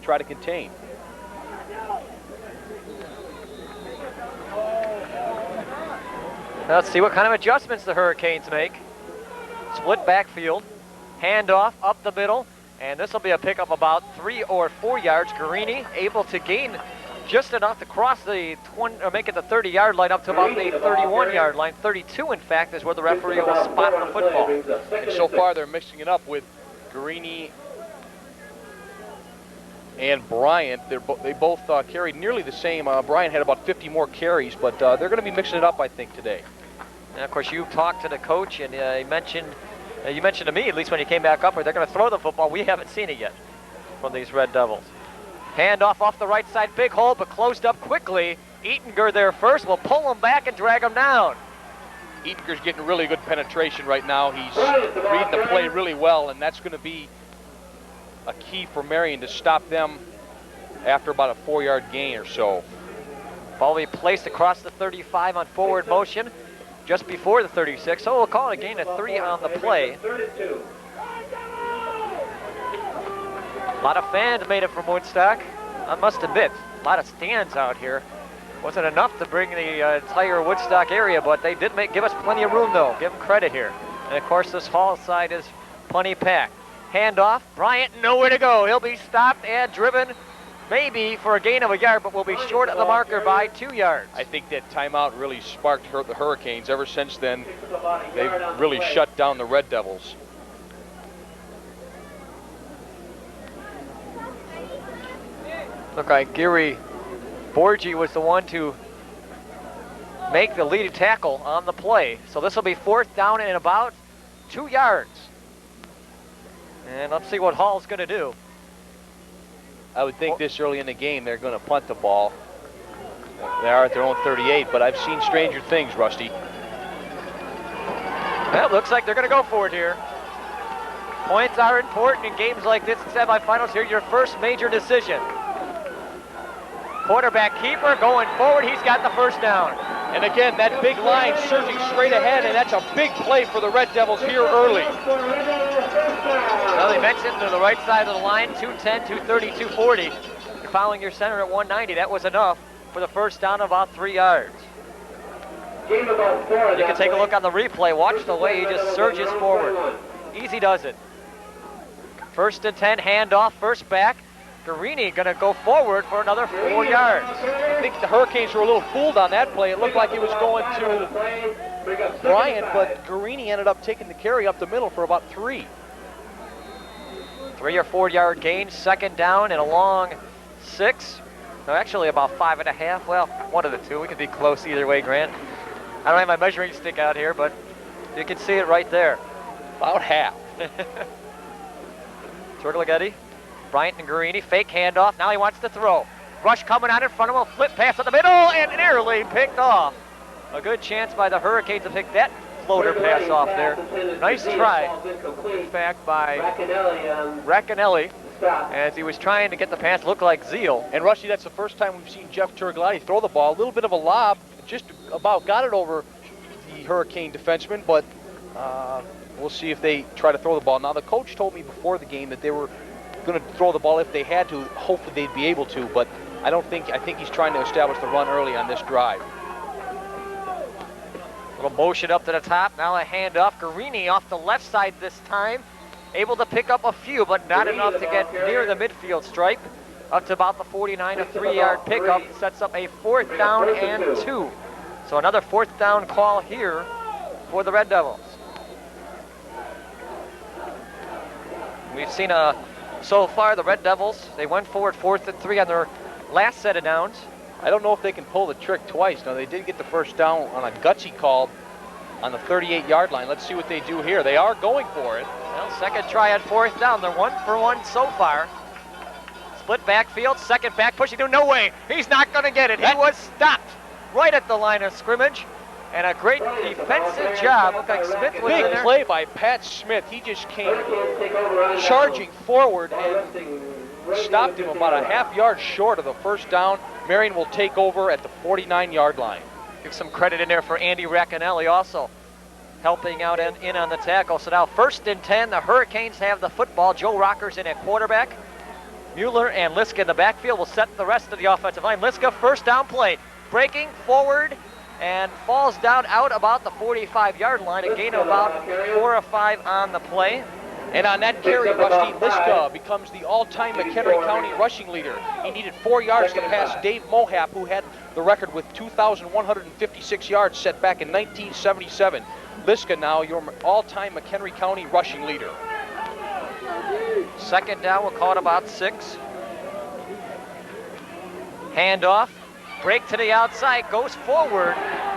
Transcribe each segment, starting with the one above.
try to contain. Let's see what kind of adjustments the Hurricanes make. Split backfield, handoff up the middle, and this will be a pickup about 3 or 4 yards. Guarini able to gain just enough to cross the 20, or make it the 30-yard line up to about the 31-yard line. 32, in fact, is where the referee will spot the football. And so far, they're mixing it up with Guarini and Bryant. They both carried nearly the same. Bryant had about 50 more carries, but they're going to be mixing it up, I think, today. And of course, you talked to the coach, and you mentioned to me, at least when you came back up, where they're going to throw the football. We haven't seen it yet from these Red Devils. Handoff off the right side, big hole, but closed up quickly. Eatinger there first, will pull him back and drag him down. Eatinger's getting really good penetration right now. He's reading the play really well, and that's going to be a key for Marian to stop them after about a 4-yard gain or so. Ball will be placed across the 35 on forward motion, just before the 36, so we'll call it a gain of 3 on the play. A lot of fans made it from Woodstock. I must admit, a lot of stands out here. Wasn't enough to bring the entire Woodstock area, but they did give us plenty of room, though. Give them credit here. And of course, this Hall side is plenty packed. Handoff, Bryant nowhere to go. He'll be stopped and driven, maybe for a gain of a yard, but will be short of the marker by 2 yards. I think that timeout really sparked the Hurricanes. Ever since then, they've really shut down the Red Devils. Look like Gary Borgi was the one to make the lead tackle on the play. So this will be 4th down and about 2 yards. And let's see what Hall's going to do. I would think this early in the game they're going to punt the ball. They are at their own 38, but I've seen stranger things, Rusty. Well, it looks like they're going to go for it here. Points are important in games like this in semifinals. Here, your first major decision. Quarterback keeper going forward. He's got the first down. And again, that big line surging straight ahead, and that's a big play for the Red Devils here early. Well, they mentioned to the right side of the line, 210, 230, 240. You're following your center at 190. That was enough for the first down of about 3 yards. You can take a look on the replay. Watch the way he just surges forward. Easy does it. 1st and 10, handoff, first back. Guarini going to go forward for another 4 yards. I think the Hurricanes were a little fooled on that play. It looked like it was going to Bryant, but Guarini ended up taking the carry up the middle for about 3. 3 or 4 yard gain, 2nd down and a long 6. No, actually about 5.5. Well, one of the two. We could be close either way, Grant. I don't have my measuring stick out here, but you can see it right there. About half. Turglighetti, Bryant and Guarini, fake handoff. Now he wants to throw. Rush coming out in front of him, flip pass at the middle, and nearly picked off. A good chance by the Hurricanes to pick that floater pass off there. Nice try, in fact, by Racanelli, as he was trying to get the pass look like Zeal. And Rusty, that's the first time we've seen Jeff Turglighetti throw the ball. A little bit of a lob, just about got it over the Hurricane defenseman, but we'll see if they try to throw the ball. Now, the coach told me before the game that they were going to throw the ball if they had to. Hopefully they'd be able to, but I think he's trying to establish the run early on this drive. Little motion up to the top. Now a handoff. Guarini off the left side this time. Able to pick up a few, but not enough to get near the midfield stripe. Up to about the 49, a 3 yard pickup. Sets up a 4th down and 2. So another 4th down call here for the Red Devils. We've seen so far the Red Devils, they went forward 4th and 3 on their last set of downs. I don't know if they can pull the trick twice. Now, they did get the first down on a gutsy call on the 38-yard line. Let's see what they do here. They are going for it. Well, 2nd try at 4th down. They're 1 for 1 so far. Split backfield, 2nd back pushing through. No way. He's not going to get it. He was stopped right at the line of scrimmage. And a great defensive job. Looked like Smith was in there. Big play by Pat Smith. He just came charging forward and stopped him about a half yard short of the first down. Marian will take over at the 49-yard line. Give some credit in there for Andy Racanelli also helping out in on the tackle. So now 1st and 10, the Hurricanes have the football. Joe Rocker's in at quarterback. Mueller and Liska in the backfield will set the rest of the offensive line. Liska, first down play, breaking forward and falls down out about the 45-yard line, a gain of about 4 or 5 on the play. And on that carry, Rusty, Liska becomes the all-time McHenry County rushing leader. He needed 4 yards to pass Dave Mohap, who had the record with 2,156 yards set back in 1977. Liska now your all-time McHenry County rushing leader. Second down, we'll call it about 6. Handoff, break to the outside, goes forward,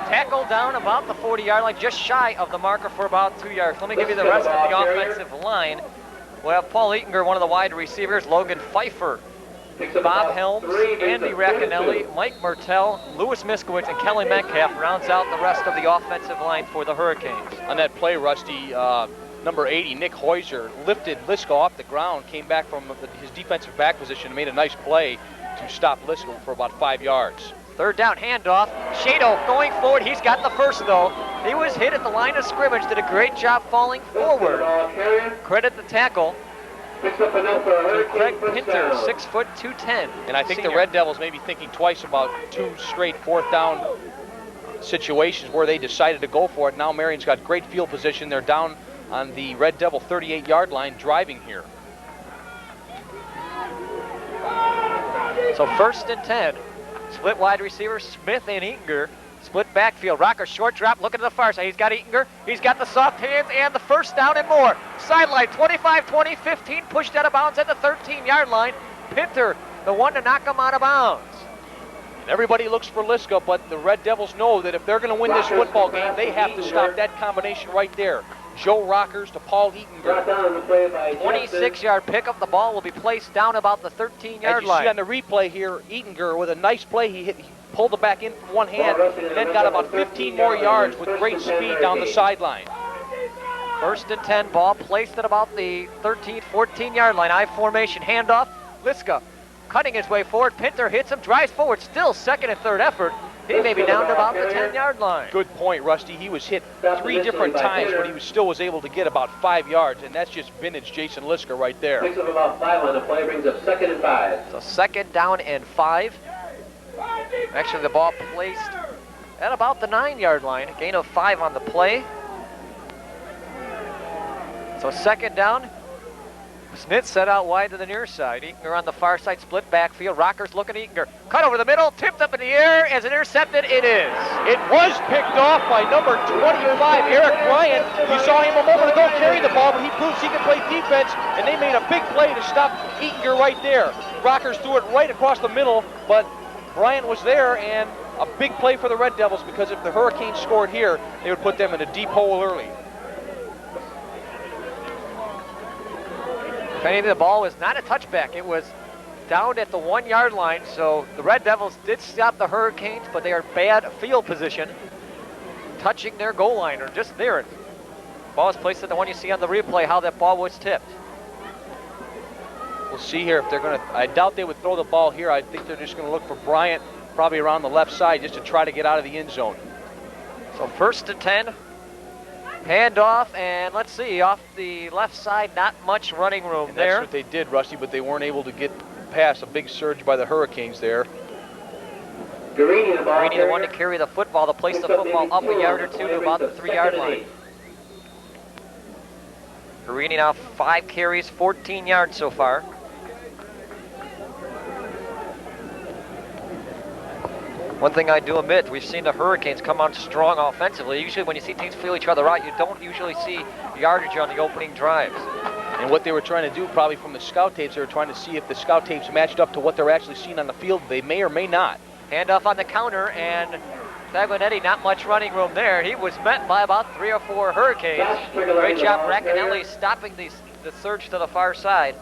tackle down about the 40-yard line, just shy of the marker for about 2 yards. Let me give you the rest of the offensive line. We'll have Paul Eatinger, one of the wide receivers, Logan Pfeiffer, Bob Helms, Andy Racanelli, Mike Mertel, Louis Miskowitz, and Kelly Metcalf rounds out the rest of the offensive line for the Hurricanes. On that play, Rusty, number 80, Nick Heuser, lifted Liska off the ground, came back from his defensive back position and made a nice play to stop Liska for about 5 yards. Third down handoff. Shado going forward. He's got the first though. He was hit at the line of scrimmage. Did a great job falling forward. Credit the tackle to Craig Pinter, 6 foot 210. And I think senior. the Red Devils may be thinking twice about 2 straight 4th down situations where they decided to go for it. Now Marion's got great field position. They're down on the Red Devil 38-yard line driving here. So 1st and 10. Split wide receiver, Smith and Eatinger. Split backfield. Rocker short drop, looking to the far side. He's got Eatinger. He's got the soft hands and the first down and more. Sideline 25, 20, 15. Pushed out of bounds at the 13-yard line. Pinter, the one to knock him out of bounds. Everybody looks for Liska, but the Red Devils know that if they're going to win this football game, they have to stop that combination right there. Joe Rockers to Paul Eatinger. 26-yard pickup. The ball will be placed down about the 13-yard As line. you see on the replay here, Eatinger with a nice play. He pulled it back in from one hand and then got about 15 more yards with great speed down the sideline. 1st and 10, ball placed at about the 13, 14-yard line. I formation handoff. Liska cutting his way forward. Pinter hits him, drives forward. Still 2nd and 3rd effort. He may be down to about the 10-yard line. Good point, Rusty. He was hit 3 different times, but he still was able to get about 5 yards, and that's just vintage Jason Liska right there. Picks up about 5 on the play, brings up 2nd and 5. So 2nd down and 5. Actually, the ball placed at about the 9-yard line. Gain of 5 on the play. So 2nd down. Smith set out wide to the near side. Eatinger on the far side, split backfield. Rockers looking at Eatinger. Cut over the middle, tipped up in the air. As it intercepted, it is. It was picked off by number 25, Eric Bryant. You saw him a moment ago carry the ball, but he proves he can play defense, and they made a big play to stop Eatinger right there. Rockers threw it right across the middle, but Bryant was there, and a big play for the Red Devils, because if the Hurricanes scored here, they would put them in a deep hole early. If anything, the ball was not a touchback. It was down at the 1-yard line, so the Red Devils did stop the Hurricanes, but they are bad field position, touching their goal line, or just near it. Ball is placed at the one you see on the replay, how that ball was tipped. We'll see here if they're going to, I doubt they would throw the ball here. I think they're just going to look for Bryant, probably around the left side, just to try to get out of the end zone. So 1st and 10. Handoff, and let's see, off the left side, not much running room And there. that's what they did, Rusty, but they weren't able to get past a big surge by the Hurricanes there. Guarini, the one to carry the football, to place the football up a yard or two to about the 3-yard line. Guarini now 5 carries, 14 yards so far. One thing I do admit, we've seen the Hurricanes come out strong offensively. Usually when you see teams feel each other out, you don't usually see yardage on the opening drives. And what they were trying to do, probably from the scout tapes, they were trying to see if the scout tapes matched up to what they're actually seeing on the field. They may or may not. Handoff on the counter, and Taglianetti, not much running room there. He was met by about 3 or 4 Hurricanes. Great job, Racanelli, stopping the surge to the far side.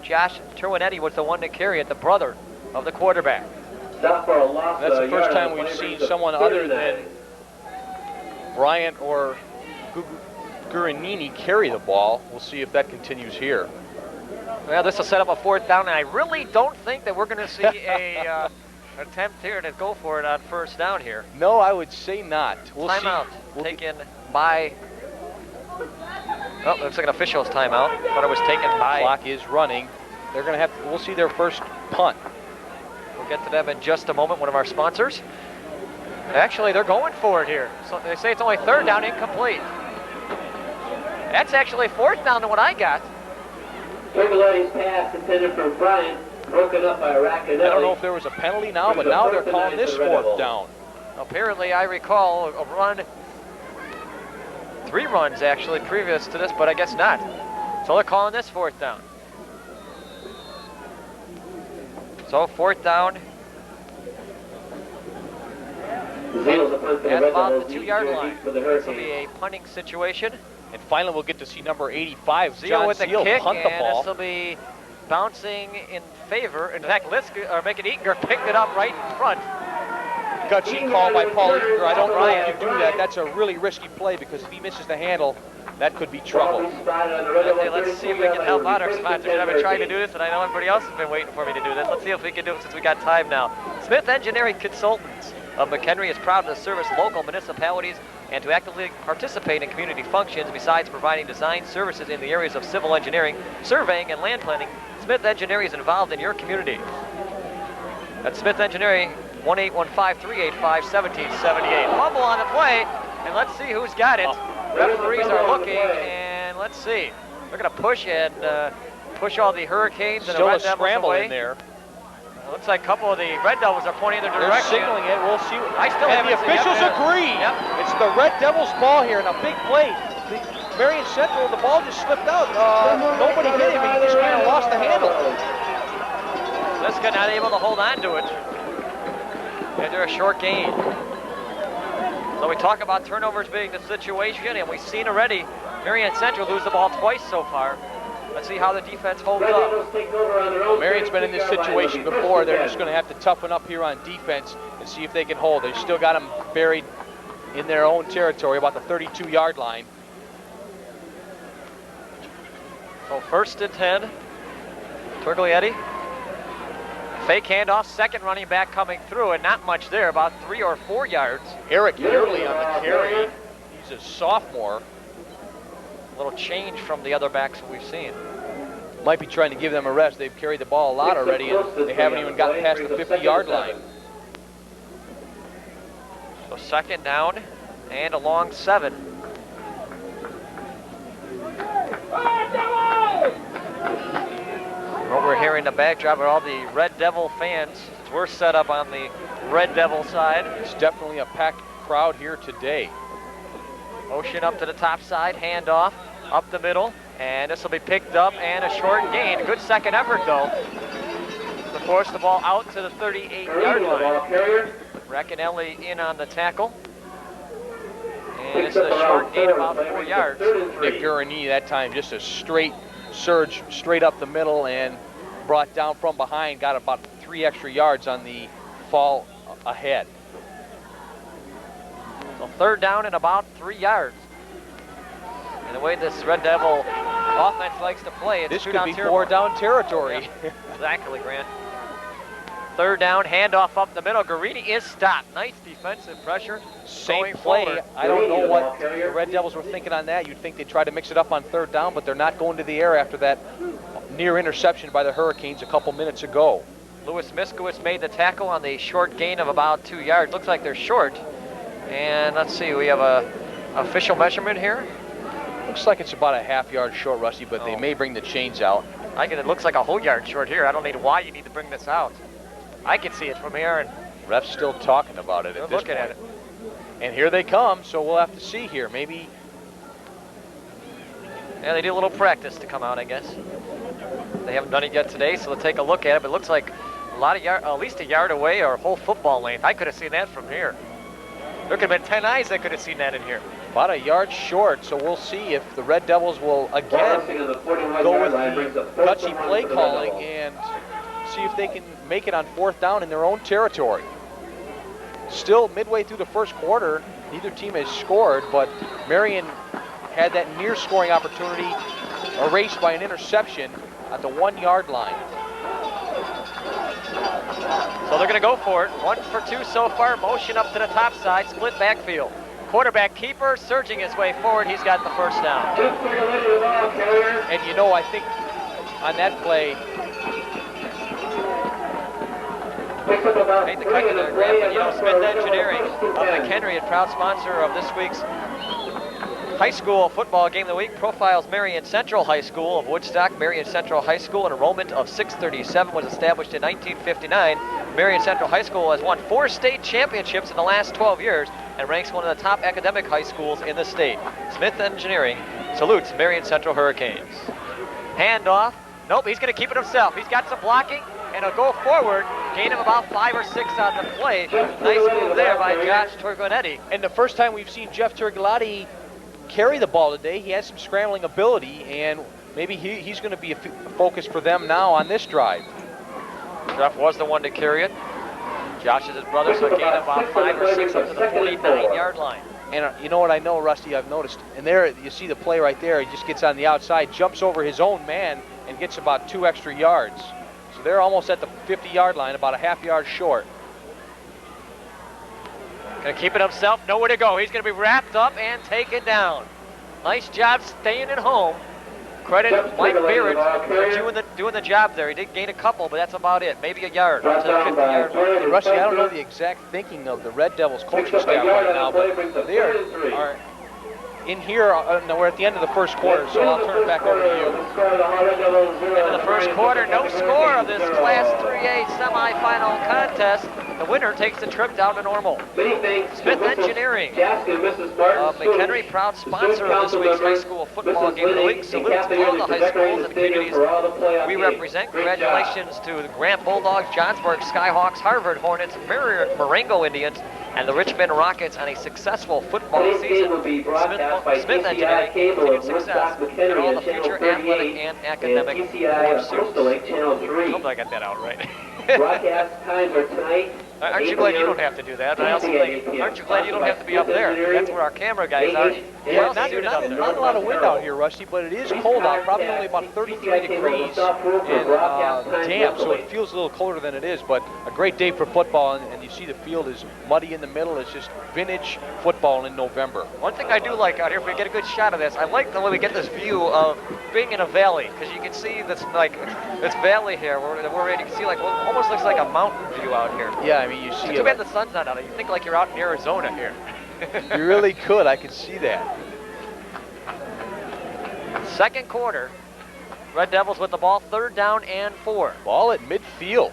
Josh Turwinetti was the one to carry it, the brother of the quarterback. Stop for a loss. That's the first time we've seen someone other than Bryant or Guarini carry the ball. We'll see if that continues here. Well, this will set up a 4th down, and I really don't think that we're going to see a attempt here to go for it on 1st down here. No, I would say not. We'll Timeout see. taken by... Oh, looks like an official's timeout, but it was taken by... Clock is running. they're going to have to, we'll see their first punt. We'll get to them in just a moment, one of our sponsors. Actually, they're going for it here. So they say it's only third down, incomplete. That's actually fourth down than what I got. Turguleti's pass intended for Bryant, broken up by Racanelli. I don't know if there was a penalty now, but now they're calling this fourth down. Apparently, I recall a run, 3 runs actually previous to this, but I guess not. So they're calling this fourth down. So fourth down at about the 2-yard line. This will be a punting situation. And finally, we'll get to see number 85, Zio John with the Zeal, kick, punt the and ball. this will be bouncing in favor. In fact, Liska, or Macon Eager picked it up right in front. Gutsy call by Paul Eager. I don't know if you do that. That's a really risky play because if he misses the handle, that could be trouble. Okay, let's see if we can help out our sponsors. I've been trying to do this, and I know everybody else has been waiting for me to do this. Let's see if we can do it since we got time now. Smith Engineering Consultants of McHenry is proud to service local municipalities and to actively participate in community functions besides providing design services in the areas of civil engineering, surveying, and land planning. Smith Engineering is involved in your community. That's Smith Engineering, 1-815-385-1778. Fumble on the play, and let's see who's got it. Referees are looking, and let's see. They're going to push and push all the Hurricanes and the Still a Red Devils scramble away. in there. It looks like a couple of the Red Devils are pointing in their They're direction. signaling it. We'll see. I still and the haven't seen officials it. agree. Yep. It's the Red Devils' ball here, and a big play. The Marian Central, the ball just slipped out. Nobody hit him, and he just kind of lost the handle. Liska not able to hold on to it. And they're a short gain. So we talk about turnovers being the situation, and we've seen already Marian Central lose the ball twice so far. Let's see how the defense holds up. Marion's been in this situation before. They're just going to have to toughen up here on defense and see if they can hold. They still got them buried in their own territory, about the 32-yard line. So 1st and 10. Turglietti. Fake handoff, second running back coming through, and not much there, about 3 or 4 yards. Eric Yearley on the carry. He's a sophomore. A little change from the other backs that we've seen. Might be trying to give them a rest. They've carried the ball a lot already, and they haven't even gotten past the 50-yard line. So 2nd down and a long 7. What we're hearing the backdrop are all the Red Devil fans. We're set up on the Red Devil side. It's definitely a packed crowd here today. Motion up to the top side, handoff, up the middle, and this will be picked up and a short gain. Good second effort though to force the ball out to the 38-yard line. Racanelli in on the tackle. And it's a short gain about 4 yards. Nick Guarini that time just a straight surge straight up the middle and brought down from behind, got about 3 extra yards on the fall ahead. So 3rd down and about 3 yards. And the way this Red Devil offense likes to play, it's this 2 could down be territory. 4 down territory. Yeah, exactly, Grant. 3rd down, handoff up the middle. Guarini is stopped. Nice defensive pressure. Same going play. forward. I don't know what the Red Devils were thinking on that. You'd think they'd try to mix it up on 3rd down, but they're not going to the air after that near interception by the Hurricanes a couple minutes ago. Lewis Miskowitz made the tackle on the short gain of about 2 yards. Looks like they're short. And let's see, we have a official measurement here. Looks like it's about a half-yard short, Rusty, but they may bring the chains out. It looks like a whole yard short here. I don't know why you need to bring this out. I can see it from here, and ref's still talking about it at this looking point. at it. And here they come, so we'll have to see here. Maybe. Yeah, they do a little practice to come out, I guess. They haven't done it yet today, so they'll take a look at it. But it looks like a lot of at least a yard away or a whole football length. I could have seen that from here. There could have been 10 eyes that could have seen that in here. About a yard short, so we'll see if the Red Devils will again go with the touchy play calling and see if they can make it on 4th down in their own territory. Still midway through the first quarter, neither team has scored, but Marian had that near scoring opportunity erased by an interception at the 1-yard line. So they're going to go for it. 1 for 2 so far. Motion up to the top side. Split backfield. Quarterback keeper surging his way forward. He's got the 1st down. And you know, I think on that play. I hate to cut you there, Grant, but you know, Smith Engineering of McHenry, a proud sponsor of this week's high school football game of the week, profiles Marian Central High School of Woodstock. Marian Central High School, an enrollment of 637, was established in 1959. Marian Central High School has won 4 state championships in the last 12 years and ranks one of the top academic high schools in the state. Smith Engineering salutes Marian Central Hurricanes. Handoff. Nope, he's going to keep it himself. He's got some blocking, and he'll go forward, gain him about 5 or 6 on the play. Nice move there by Josh Torgonetti. And the first time we've seen Jeff Turgalotti carry the ball today, he has some scrambling ability, and maybe he's going to be a focus for them now on this drive. Jeff was the one to carry it. Josh is his brother, so gain about 5 or 6 up to the 49-yard line. And you know what I know, Rusty, I've noticed, and there you see the play right there. He just gets on the outside, jumps over his own man, and gets about 2 extra yards. So they're almost at the 50-yard line, about a half yard short. Gonna keep it himself, nowhere to go. He's gonna be wrapped up and taken down. Nice job staying at home. Credit Mike Barrett for doing the job there. He did gain a couple, but that's about it. Maybe a yard to the 50-yard line. And Rusty, I don't know the exact thinking of the Red Devils coaching staff right now, but they are in here. We're at the end of the first quarter, so I'll turn it back over to you. End of the first quarter, no score of this Class 3A semifinal contest. The winner takes the trip down to normal. Smith Engineering of McHenry, proud sponsor of this week's high school football game of the week. Salute to all the high schools and communities we represent. Congratulations to the Grant Bulldogs, Johnsburg Skyhawks, Harvard Hornets, Marengo Indians, and the Richmond Rockets on a successful football season. Smith Engineering, continued success in all the future athletic and academic pursuits. Hope I got that out right. Broadcast times are tonight. Aren't you glad you don't have to do that? But I also think, aren't you glad you don't have to be up there? That's where our camera guys are. Yeah, not a lot of wind out here, Rusty, but it is cold out, probably only about 33 degrees and damp, so it feels a little colder than it is, but a great day for football, and you see the field is muddy in the middle. It's just vintage football in November. One thing I do like out here, if we get a good shot of this, I like the way we get this view of being in a valley, because you can see this valley here, where you can see like almost looks like a mountain view out here. Yeah, I mean, you see too bad the sun's not out. You think like you're out in Arizona here. You really could. I could see that. Second quarter, Red Devils with the ball, 3rd down and 4. Ball at midfield.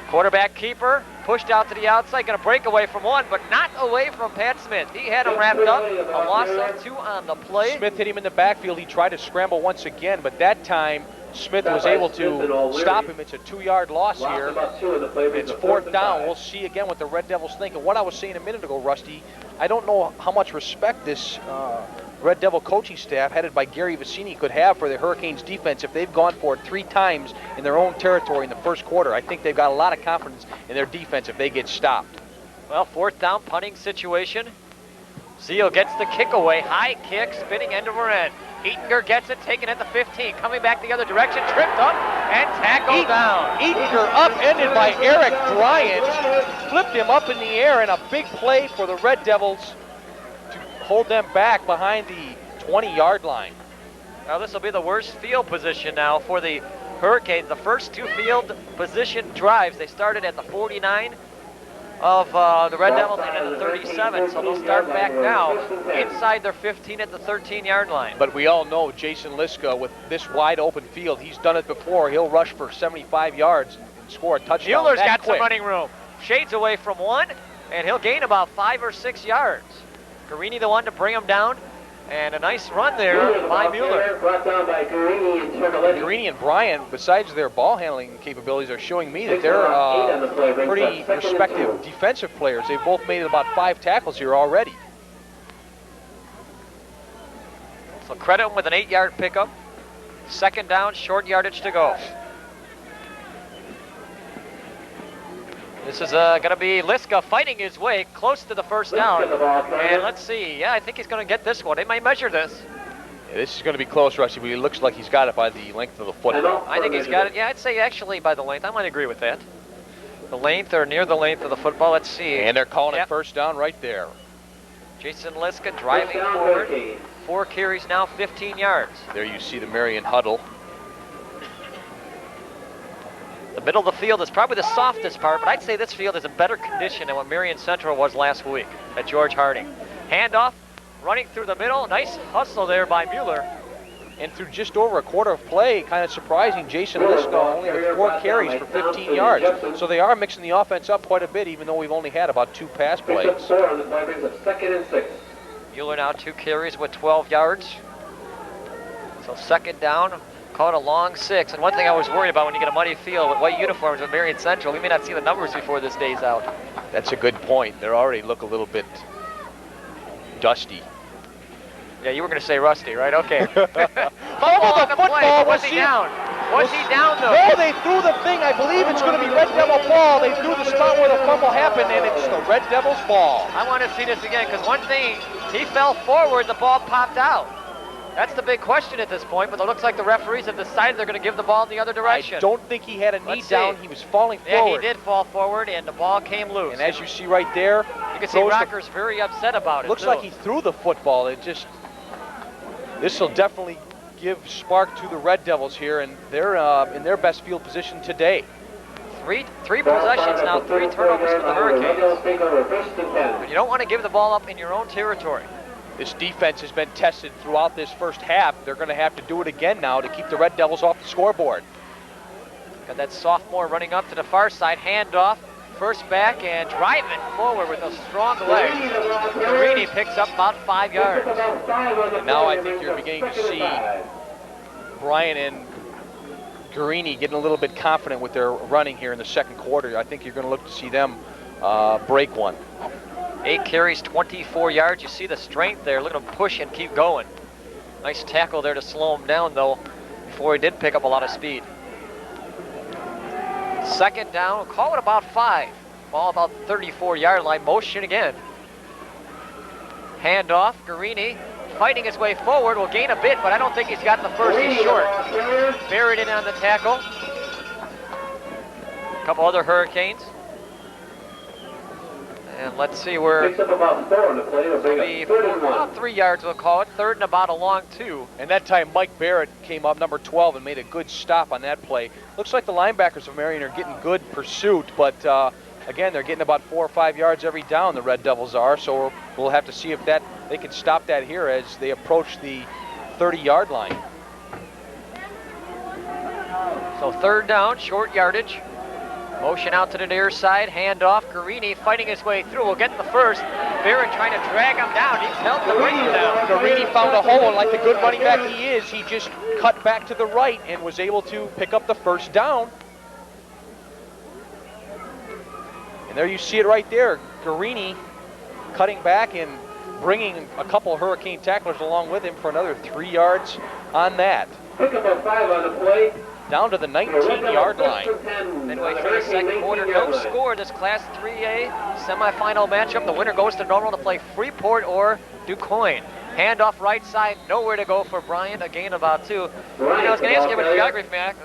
Quarterback keeper pushed out to the outside, going to break away from one, but not away from Pat Smith. He had him wrapped up. A loss of 2 on the play. Smith hit him in the backfield. He tried to scramble once again, but that time Smith was able to stop him. It's a 2-yard loss here. It's 4th down. We'll see again what the Red Devils think. And what I was saying a minute ago, Rusty, I don't know how much respect this Red Devil coaching staff, headed by Gary Vicini, could have for the Hurricanes defense if they've gone for it 3 times in their own territory in the first quarter. I think they've got a lot of confidence in their defense if they get stopped. Well, 4th down punting situation. Zeal gets the kick away. High kick, spinning end over end. Eatinger gets it, taken at the 15, coming back the other direction, tripped up and tackled down. Eatinger upended by Eric Bryant, flipped him up in the air, and a big play for the Red Devils to hold them back behind the 20-yard line. Now this will be the worst field position now for the Hurricanes. The first 2 field position drives, they started at the 49 of the Red Devils and at the 37, so they'll start back now inside their 15 at the 13-yard line. But we all know Jason Liska, with this wide open field, he's done it before. He'll rush for 75 yards and score a touchdown. Mueller's got some running room. Shades away from one, and he'll gain about 5 or 6 yards. Guarini the one to bring him down, and a nice run there by Mueller. Brought down by Guarini and Turgalotti. Guarini and Bryant, besides their ball handling capabilities, are showing me that they're pretty respective defensive players. They've both made about 5 tackles here already. So credit him with an 8-yard pickup. 2nd down, short yardage to go. This is going to be Liska fighting his way close to the 1st down. And let's see. Yeah, I think he's going to get this one. They might measure this. Yeah, this is going to be close, Rusty, but he looks like he's got it by the length of the football. I think he's got it. Yeah, I'd say actually by the length. I might agree with that. The length or near the length of the football. Let's see. And they're calling it 1st down right there. Jason Liska driving forward. 4 carries now, 15 yards. There you see the Marian huddle. The middle of the field is probably the softest part, but I'd say this field is in better condition than what Marian Central was last week at George Harding. Handoff, running through the middle. Nice hustle there by Mueller. And through just over a quarter of play, kind of surprising, Jason Liska only with 4 carries for 15 yards. So they are mixing the offense up quite a bit, even though we've only had about 2 pass plays. Second and 6. Mueller now 2 carries with 12 yards. So second down, caught a long 6. And one thing I was worried about when you get a muddy field with white uniforms with Marian Central, we may not see the numbers before this day's out. That's a good point. They already look a little bit dusty. Yeah, you were going to say rusty, right? Okay. Fumble the football. Was he down? Was he down, though? No, they threw the thing. I believe it's going to be Red Devil ball. They threw the spot where the fumble happened, and it's the Red Devils ball. I want to see this again, because one thing, he fell forward, the ball popped out. That's the big question at this point, but it looks like the referees have decided they're going to give the ball in the other direction. I don't think he had a knee down. He was falling Yeah, forward. he did fall forward, and the ball came loose. And as you see right there, you can see Rocker's very upset about it. Looks like he threw the football. It just, this will definitely give spark to the Red Devils here, and they're in their best field position today. Three possessions now, 3 turnovers for the Hurricanes. But you don't want to give the ball up in your own territory. This defense has been tested throughout this first half. They're going to have to do it again now to keep the Red Devils off the scoreboard. Got that sophomore running up to the far side, handoff, first back, and driving forward with a strong leg. Carini picks up about 5 yards. And now I think you're beginning to see Brian and Guarini getting a little bit confident with their running here in the second quarter. I think you're going to look to see them break one. 8 carries, 24 yards. You see the strength there. Look at him push and keep going. Nice tackle there to slow him down, though, before he did pick up a lot of speed. Second down, call it about 5. Ball about 34-yard line, motion again. Handoff, Guarini fighting his way forward, will gain a bit, but I don't think he's gotten the first. He's short. Buried it on the tackle. A couple other Hurricanes. And let's see where Picks up about 4 on the play. about 3 yards, we'll call it. Third and about a long 2. And that time Mike Barrett came up, number 12, and made a good stop on that play. Looks like the linebackers of Marian are getting good pursuit, but again, they're getting about 4 or 5 yards every down, the Red Devils are, so we'll have to see if they can stop that here as they approach the 30-yard line. So third down, short yardage. Motion out to the near side, handoff. Guarini fighting his way through. We'll get the first. Barrett trying to drag him down. He's helped to bring him down. Guarini found a hole, and like the good running back he is, he just cut back to the right and was able to pick up the first down. And there you see it right there. Guarini cutting back and bringing a couple of Hurricane tacklers along with him for another 3 yards on that. Pick up a 5 on the play. Down to the 19-yard line. Midway through the second quarter, no score. This Class 3A semifinal matchup. The winner goes to Normal to play Freeport or DuQuoin. Handoff right side, nowhere to go for Bryant. A gain about 2. I was going to ask you about geography map.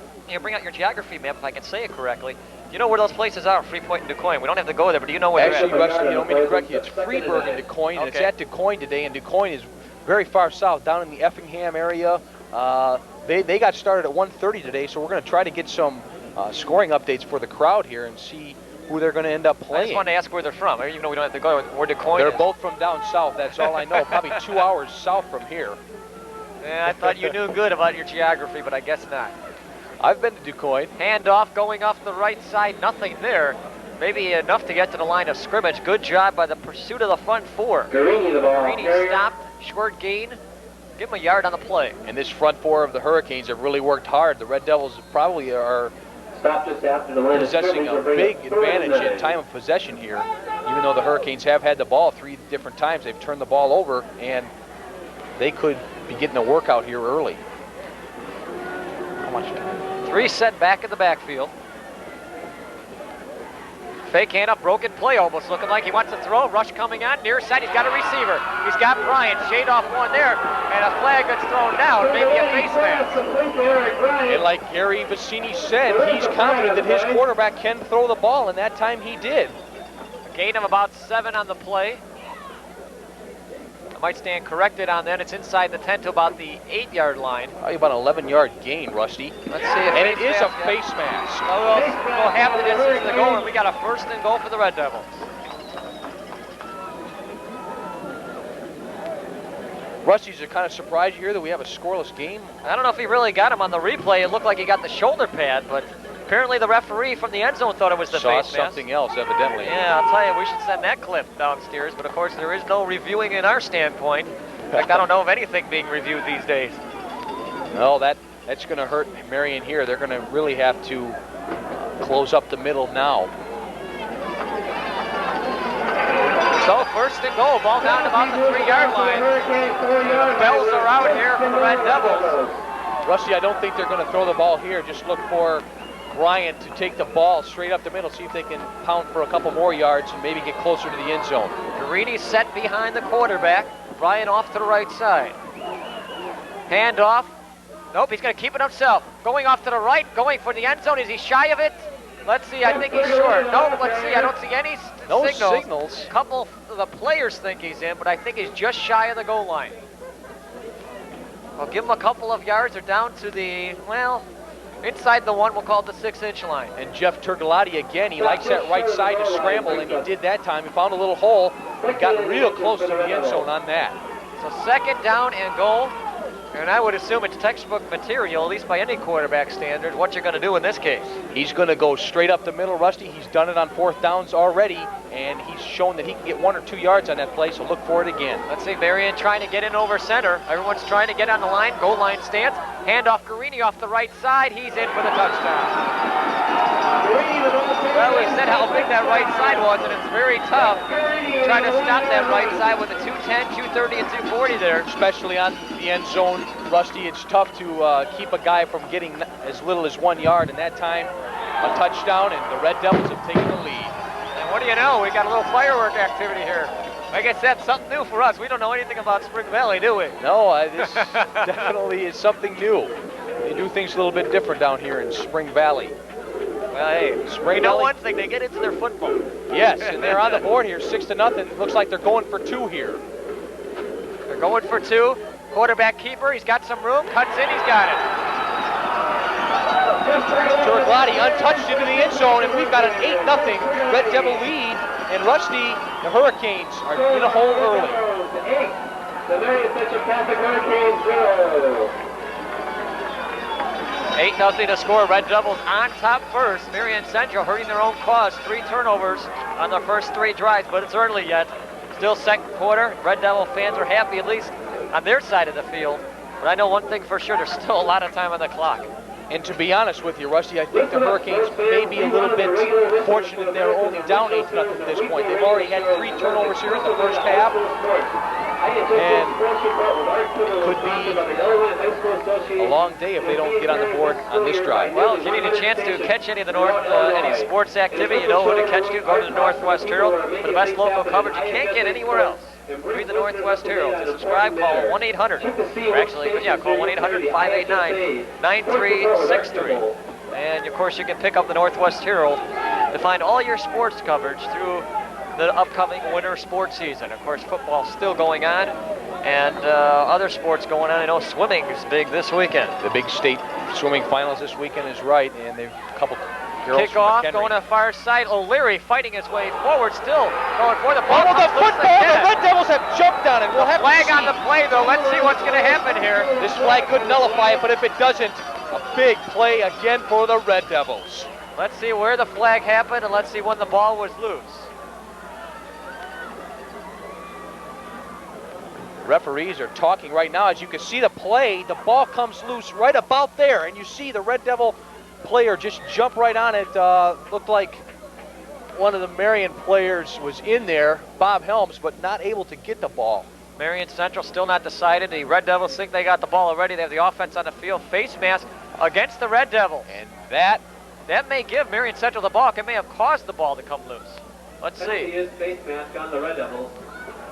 Bring out your geography map if I can say it correctly. Do you know where those places are, Freeport and DuQuoin? We don't have to go there, but do you know where Actually, they're at? Rusty, you don't mean to correct you. It's Freeburg and DuQuoin, and it's at DuQuoin today, and DuQuoin is very far south, down in the Effingham area. They got started at 1:30 today, so we're going to try to get some scoring updates for the crowd here and see who they're going to end up playing. I just wanted to ask where they're from, even though we don't have to go where DuQuoin They're is. both from down south, that's all I know. Probably 2 hours south from here. Yeah, I thought you knew good about your geography, but I guess not. I've been to DuQuoin. Handoff going off the right side, nothing there. Maybe enough to get to the line of scrimmage. Good job by the pursuit of the front 4. Guarini stopped, short gain. Give him a yard on the play. And this front 4 of the Hurricanes have really worked hard. The Red Devils probably are possessing a big advantage in time of possession here. Even though the Hurricanes have had the ball 3 different times, they've turned the ball over, and they could be getting a workout here early. How much time? 3 set back in the backfield. Fake handoff, broken play almost, looking like he wants to throw. Rush coming on, near side, he's got a receiver. He's got Bryant, shade off one there, and a flag that's thrown down, maybe a face mask. And like Gary Vicini said, he's confident that his quarterback can throw the ball, and that time he did. A gain of about 7 on the play. I might stand corrected on that. It's inside the 10 to about the 8-yard line. Probably about an 11-yard gain, Rusty. Let's see if And it is a yeah. face mask. So we'll go half the distance to the goal, and we got a 1st and goal for the Red Devils. Rusty's are kind of surprised here that we have a scoreless game. I don't know if he really got him on the replay. It looked like he got the shoulder pad, but apparently the referee from the end zone thought it was the Saw face something mask. else, evidently. Yeah, I'll tell you, we should send that clip downstairs, but of course there is no reviewing in our standpoint. In fact, I don't know of anything being reviewed these days. No, that's going to hurt Marian here. They're going to really have to close up the middle now. So 1st and goal, ball down to about the 3-yard line. The bells are out here for the Red Devils. Rusty, I don't think they're going to throw the ball here. Just look for Bryant to take the ball straight up the middle, see if they can pound for a couple more yards and maybe get closer to the end zone. Guarini set behind the quarterback. Bryant off to the right side. Hand off. Nope, he's going to keep it himself. Going off to the right, going for the end zone. Is he shy of it? Let's see, I think he's short. No, let's see, I don't see any signals. A couple of the players think he's in, but I think he's just shy of the goal line. I'll give him a couple of yards. They're down to the, well, inside the 1, we'll call it the 6-inch line. And Jeff Turgalotti again, he likes that right side to scramble, and he did that time. He found a little hole and got real close to the end zone on that. So 2nd down and goal. And I would assume it's textbook material, at least by any quarterback standard, what you're going to do in this case. He's going to go straight up the middle, Rusty. He's done it on 4th downs already, and he's shown that he can get 1 or 2 yards on that play, so look for it again. Let's see, Marian trying to get in over center. Everyone's trying to get on the line, goal line stance. Hand off Guarini off the right side. He's in for the touchdown. Well, we said how big that right side was, and it's very tough trying to stop that right side with a 210, 230, and 240 there. Especially on the end zone, Rusty, it's tough to keep a guy from getting as little as 1 yard, and that time a touchdown, and the Red Devils have taken the lead. And what do you know, we got a little firework activity here. Like I said, something new for us. We don't know anything about Spring Valley, do we? No, this definitely is something new. They do things a little bit different down here in Spring Valley. Well, hey, Spring we know Valley. one thing, they get into their football. Yes, and they're on the board here, 6-0. Looks like they're going for 2 here. They're going for 2. Quarterback keeper, he's got some room, cuts in, he's got it. Turglotti untouched into the end zone, and we've got an 8-0 Red Devil lead. And Rusty, the Hurricanes are in a hole early. The Marian Central Catholic Hurricanes 0. 8-0 to score. Red Devils on top first. Marian Central hurting their own cause. 3 turnovers on their first 3 drives, but it's early yet. Still 2nd quarter. Red Devil fans are happy, at least on their side of the field. But I know one thing for sure, there's still a lot of time on the clock. And to be honest with you, Rusty, I think the Hurricanes may be a little bit fortunate they're only down 8-0 at this point. They've already had 3 turnovers here in the first half. And it could be a long day if they don't get on the board on this drive. Well, if you need a chance to catch any of the any sports activity, you know who to catch to. Go to the Northwest Herald for the best local coverage you can't get anywhere else. Read the Northwest Herald. To subscribe, call 1-800. Or actually, yeah, call 1-800-589-9363. And of course, you can pick up the Northwest Herald to find all your sports coverage through the upcoming winter sports season. Of course, football's still going on, and other sports going on. I know swimming is big this weekend. The big state swimming finals this weekend is right, and they've a couple girls Kick off, from going to the far side. O'Leary fighting his way forward, still going for the ball. Oh, the football! The Red Devils have jumped on it. We'll have Flag to see. on the play, though. Let's see what's going to happen here. This flag could nullify it, but if it doesn't, a big play again for the Red Devils. Let's see where the flag happened, and let's see when the ball was loose. Referees are talking right now. As you can see the play, the ball comes loose right about there, and you see the Red Devil player just jump right on it. Looked like one of the Marian players was in there, Bob Helms, but not able to get the ball. Marian Central still not decided. The Red Devils think they got the ball already. They have the offense on the field. Face mask against the Red Devils. And that may give Marian Central the ball. It may have caused the ball to come loose. Let's see. Is face mask on the Red Devils.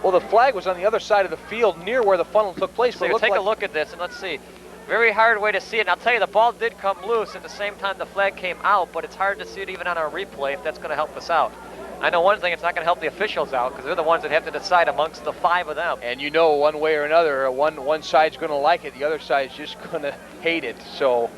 well, the flag was on the other side of the field near where the funnel took place. So But it looked take like a look at this, and let's see. Very hard way to see it. And I'll tell you, the ball did come loose at the same time the flag came out, but it's hard to see it even on our replay if that's going to help us out. I know one thing, it's not going to help the officials out because they're the ones that have to decide amongst the 5 of them. And you know, one way or another, one side's going to like it, the other side's just going to hate it. So,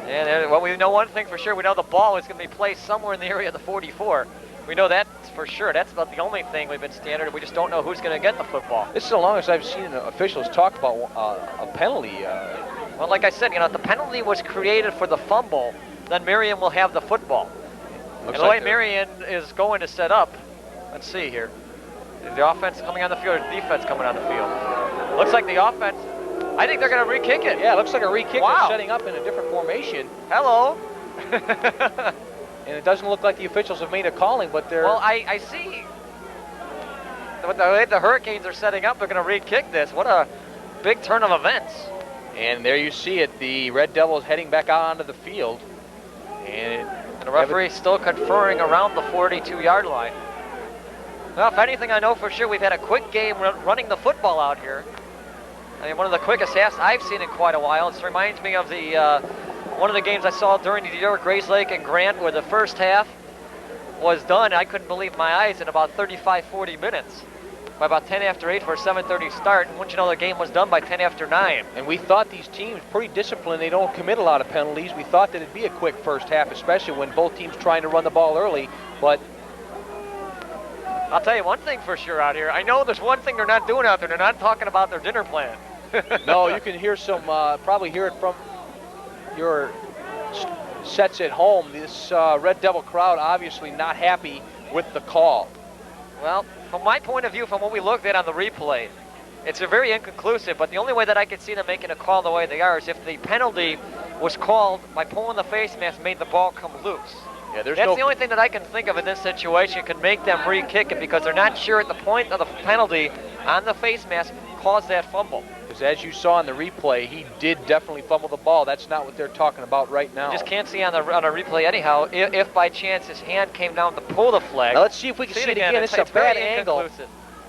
And well, we know one thing for sure. We know the ball is going to be placed somewhere in the area of the 44. We know that for sure. That's about the only thing we've been standard. We just don't know who's going to get the football. this is the longest I've seen officials talk about a penalty. Well, like I said, if the penalty was created for the fumble, then Marian will have the football. And the way Marian is going to set up, let's see here. Is the offense coming on the field or the defense coming on the field? Looks like the offense. I think they're going to re-kick it. Yeah, it looks like a re-kick. Wow. They're setting up in a different formation. Hello. And it doesn't look like the officials have made a calling, but they're... Well, I see the way the Hurricanes are setting up, they're going to re-kick this. What a big turn of events. And there you see it. The Red Devils heading back out onto the field. And the referee still conferring around the 42-yard line. Well, if anything, I know for sure we've had a quick game running the football out here. I mean, one of the quickest halves I've seen in quite a while. This reminds me of the one of the games I saw during the York, Grays Lake, and Grant, where the first half was done. I couldn't believe my eyes in about 35, 40 minutes. By about 10 after 8 for a 7:30 start. And once you know the game was done by 10 after 9. And we thought these teams pretty disciplined. They don't commit a lot of penalties. We thought that it'd be a quick first half, especially when both teams trying to run the ball early. But I'll tell you one thing for sure out here. I know there's one thing they're not doing out there. They're not talking about their dinner plan. no, you can hear some, probably hear it from your sets at home. This Red Devil crowd obviously not happy with the call. Well, from my point of view, from what we looked at on the replay, it's a very inconclusive, but the only way that I could see them making a call the way they are is if the penalty was called by pulling the face mask made the ball come loose. Yeah, That's the only thing that I can think of in this situation could make them re-kick it because they're not sure at the point of the penalty on the face mask caused that fumble. Because as you saw in the replay, he did definitely fumble the ball. That's not what they're talking about right now. You just can't see on a replay anyhow if by chance his hand came down to pull the flag. Now let's see if we can see it again. It's a bad angle.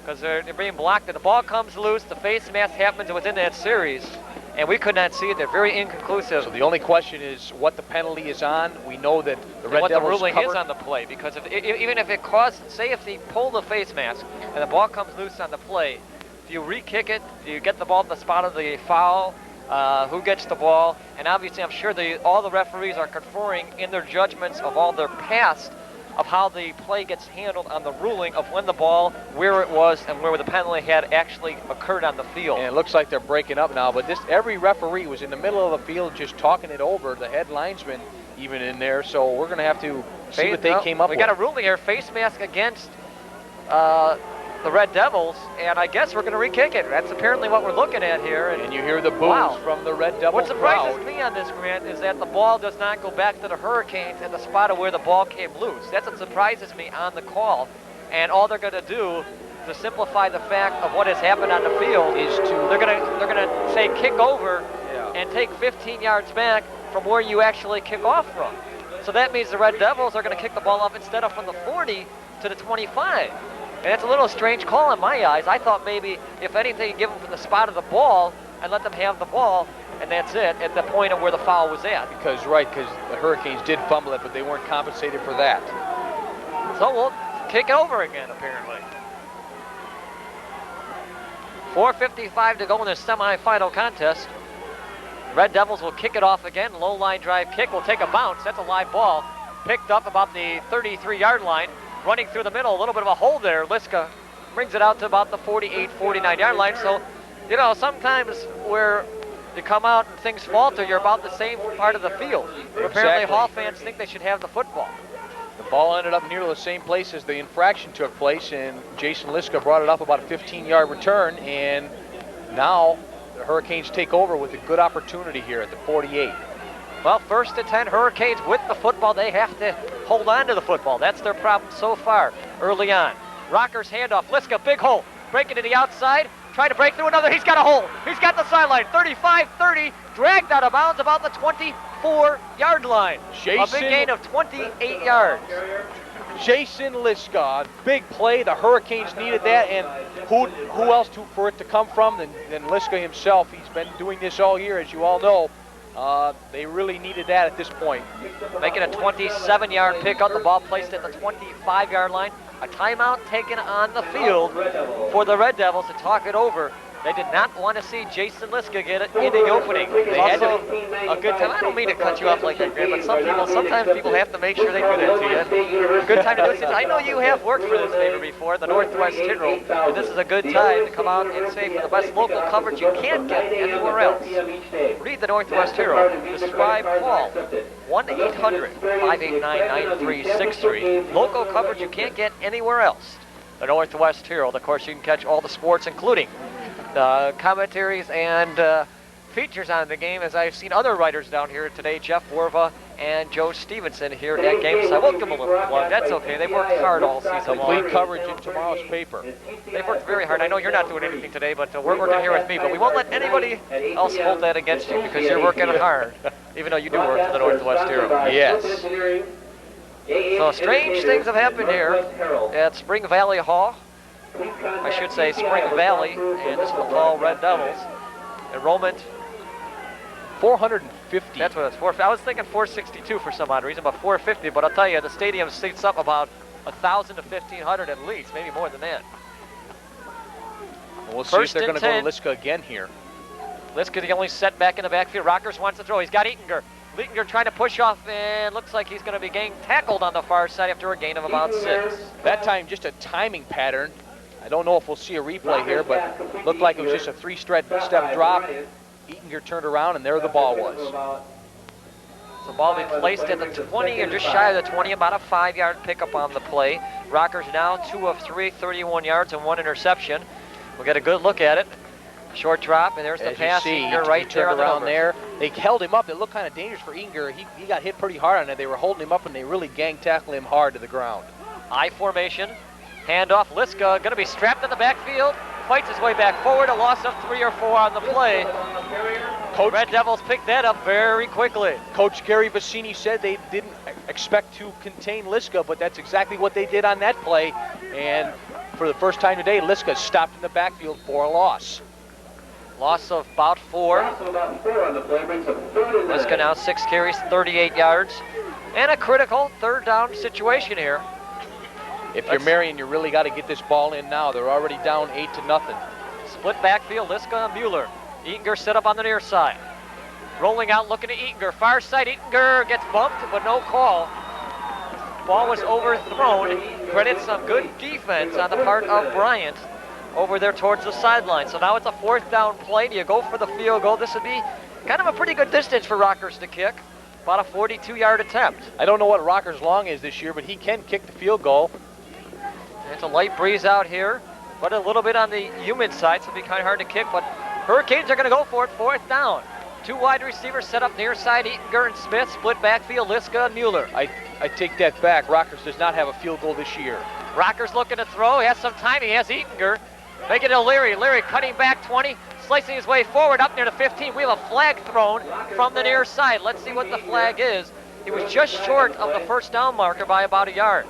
Because they're being blocked and the ball comes loose. The face mask happens within that series. And we could not see it. They're very inconclusive. So the only question is what the penalty is on. We know that the Red Devils what the ruling covered. is on the play. Because even if it caused, say if they pull the face mask and the ball comes loose on the play, do you re-kick it? Do you get the ball at the spot of the foul? Who gets the ball? And obviously I'm sure all the referees are conferring in their judgments of all their past of how the play gets handled on the ruling of when the ball, where it was, and where the penalty had actually occurred on the field. And it looks like they're breaking up now, but every referee was in the middle of the field just talking it over, the head linesman even in there, so we're going to have to see what they came up with. We got a ruling here, face mask against the Red Devils, and I guess we're going to re-kick it. That's apparently what we're looking at here. And you hear the boos from the Red Devil What surprises crowd. me on this, Grant, is that the ball does not go back to the Hurricanes at the spot of where the ball came loose. That's what surprises me on the call. And all they're going to do to simplify the fact of what has happened on the field is they're going to say kick over and take 15 yards back from where you actually kick off from. So that means the Red Devils are going to kick the ball off instead of from the 40 to the 25. And that's a little strange call in my eyes. I thought maybe, if anything, give them from the spot of the ball and let them have the ball, and that's it, at the point of where the foul was at. Because the Hurricanes did fumble it, but they weren't compensated for that. So we'll kick it over again, apparently. 4:55 to go in the semifinal contest. Red Devils will kick it off again. Low line drive kick will take a bounce. That's a live ball. Picked up about the 33-yard line. Running through the middle, a little bit of a hole there. Liska brings it out to about the 48, 49-yard line. So, sometimes where you come out and things falter, you're about the same part of the field. Exactly. Apparently, Hall fans think they should have the football. The ball ended up near the same place as the infraction took place, and Jason Liska brought it up about a 15-yard return, and now the Hurricanes take over with a good opportunity here at the 48. Well, 1st and 10, Hurricanes with the football. They have to hold on to the football. That's their problem so far early on. Rockers handoff. Liska, big hole. Breaking to the outside. Trying to break through another. He's got a hole. He's got the sideline. 35-30. Dragged out of bounds about the 24-yard line. A big gain of 28 yards. Jason Liska, big play. The Hurricanes needed that, and who else for it to come from than Liska himself. He's been doing this all year, as you all know. They really needed that at this point. Making a 27-yard pickup, the ball placed at the 25-yard line. A timeout taken on the field for the Red Devils to talk it over. They did not want to see Jason Liska get it in the opening. They had a good time. I don't mean to cut you off like that, Grant, but sometimes people have to make sure they do that to you. Good time to do it. I know you have worked for this neighbor before, the Northwest Tidrow, and this is a good time to come out and say for the best local coverage you can't get anywhere else. Read the Northwest Tidrow. Describe, call 1-800-589-9363. Local coverage you can't get anywhere else. The Northwest Tidrow. Of course, you can catch all the sports, including the commentaries and features on the game, as I've seen other writers down here today, Jeff Warva and Joe Stevenson here at Games. I won't give them a little plug. That's okay. They've worked hard all season long. Complete coverage in tomorrow's paper. They've worked very hard. I know you're not doing anything today, but we're working here with me. But we won't let anybody else hold that against you because you're working hard, even though you do work for the Northwest Hero. Yes. So strange things have happened here at Spring Valley Hall. I should say Spring Valley and this football Red Devils. Enrollment 450. That's what it's for. I was thinking 462 for some odd reason, but 450. But I'll tell you, the stadium seats up about 1,000 to 1,500 at least, maybe more than that. We'll see if they're going to go to Liska again here. Liska the only set back in the backfield. Rockers wants to throw. He's got Eatinger. Eatinger trying to push off, and looks like he's going to be getting tackled on the far side after a gain of about 6. That time, just a timing pattern. I don't know if we'll see a replay here, but looked like it was just a 3-step drop. Eatinger turned around, and there the ball was. The ball will be placed at the 20 or just shy of the 20, about a 5-yard pickup on the play. Rockers now 2 of 3, 31 yards and 1 interception. We'll get a good look at it. Short drop, and there's the pass. Eatinger right there on the around there. They held him up. It looked kind of dangerous for Eatinger. He got hit pretty hard on it. They were holding him up, and they really gang tackled him hard to the ground. I formation. Handoff. Liska going to be strapped in the backfield. Fights his way back forward. A loss of 3 or 4 on the play. Coach Red Devils picked that up very quickly. Coach Gary Vicini said they didn't expect to contain Liska, but that's exactly what they did on that play. And for the first time today, Liska stopped in the backfield for a loss. Loss of about 4. Liska now 6 carries, 38 yards. And a critical 3rd down situation here. If you're Marian, you really got to get this ball in now. They're already down 8-0. Split backfield, Liska and Mueller. Eatinger set up on the near side. Rolling out, looking at Eatinger. Far side, Eatinger gets bumped, but no call. Ball was overthrown. Credit some good defense on the part of Bryant over there towards the sideline. So now it's a 4th down play. Do you go for the field goal? This would be kind of a pretty good distance for Rockers to kick. About a 42-yard attempt. I don't know what Rockers' long is this year, but he can kick the field goal. It's a light breeze out here, but a little bit on the humid side, so it'll be kind of hard to kick. But Hurricanes are going to go for it, 4th down. 2 wide receivers set up near side, Eatinger and Smith. Split backfield, Liska and Mueller. I take that back. Rockers does not have a field goal this year. Rockers looking to throw. He has some time. He has Eatinger. Make it to Leary. Leary cutting back 20, slicing his way forward up near the 15. We have a flag thrown from the near side. Let's see what the flag is. He was just short of the 1st down marker by about a yard.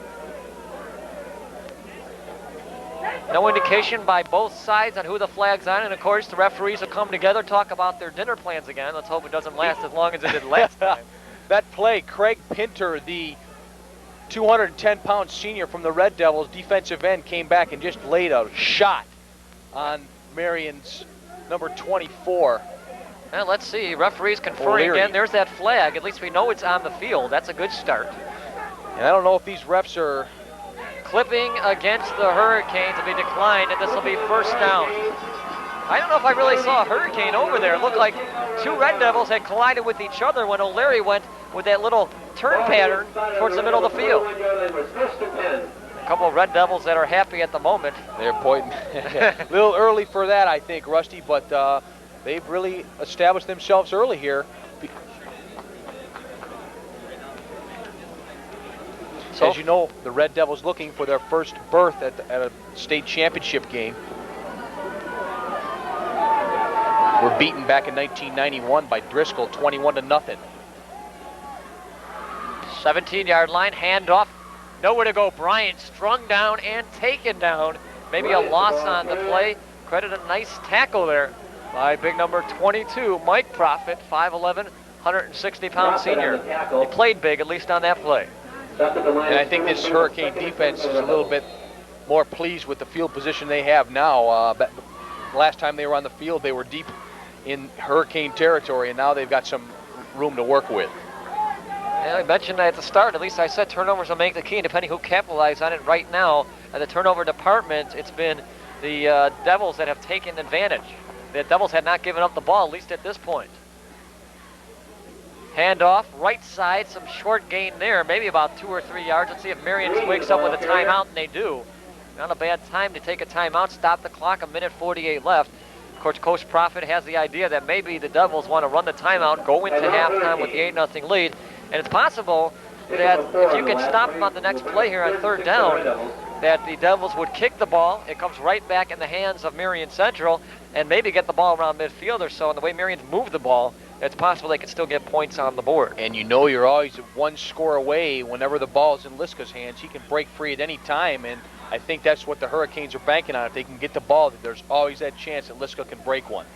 No indication by both sides on who the flag's on, and of course the referees will come together, talk about their dinner plans again. Let's hope it doesn't last as long as it did last time. That play, Craig Pinter, the 210-pound senior from the Red Devils, defensive end, came back and just laid a shot on Marian's number 24. Well, let's see, referees conferring again. There's that flag. At least we know it's on the field. That's a good start. And I don't know if these refs are clipping against the Hurricanes to be declined, and this will be 1st down. I don't know if I really saw a Hurricane over there. It looked like 2 Red Devils had collided with each other when O'Leary went with that little turn pattern towards the middle of the field. A couple of Red Devils that are happy at the moment. They're pointing. A little early for that, I think, Rusty, but they've really established themselves early here. So, as you know, the Red Devils looking for their first berth at a state championship game. Were beaten back in 1991 by Driscoll, 21-0. 17-yard line, handoff. Nowhere to go. Bryant strung down and taken down. Maybe a loss on the play. Credit a nice tackle there by big number 22, Mike Profit, 5'11", 160-pound senior. He played big, at least on that play. And I think this Hurricane defense is a little bit more pleased with the field position they have now. Last time they were on the field, they were deep in Hurricane territory, and now they've got some room to work with. And I mentioned at the start, at least I said turnovers will make the key, and depending who capitalizes on it right now, at the turnover department, it's been the Devils that have taken advantage. The Devils had not given up the ball, at least at this point. Handoff, right side, some short gain there, maybe about 2 or 3 yards. Let's see if Marian wakes up with a timeout, and they do. Not a bad time to take a timeout, stop the clock, 1:48 left. Of course, Coach Profit has the idea that maybe the Devils want to run the timeout, go into halftime with the 8-0 lead, and it's possible that if you can stop them on the next play here on 3rd down, that the Devils would kick the ball. It comes right back in the hands of Marian Central, and maybe get the ball around midfield or so. And the way Marian's moved the ball, it's possible they could still get points on the board. And you know you're always one score away whenever the ball's in Liska's hands. He can break free at any time, and I think that's what the Hurricanes are banking on. If they can get the ball, there's always that chance that Liska can break one.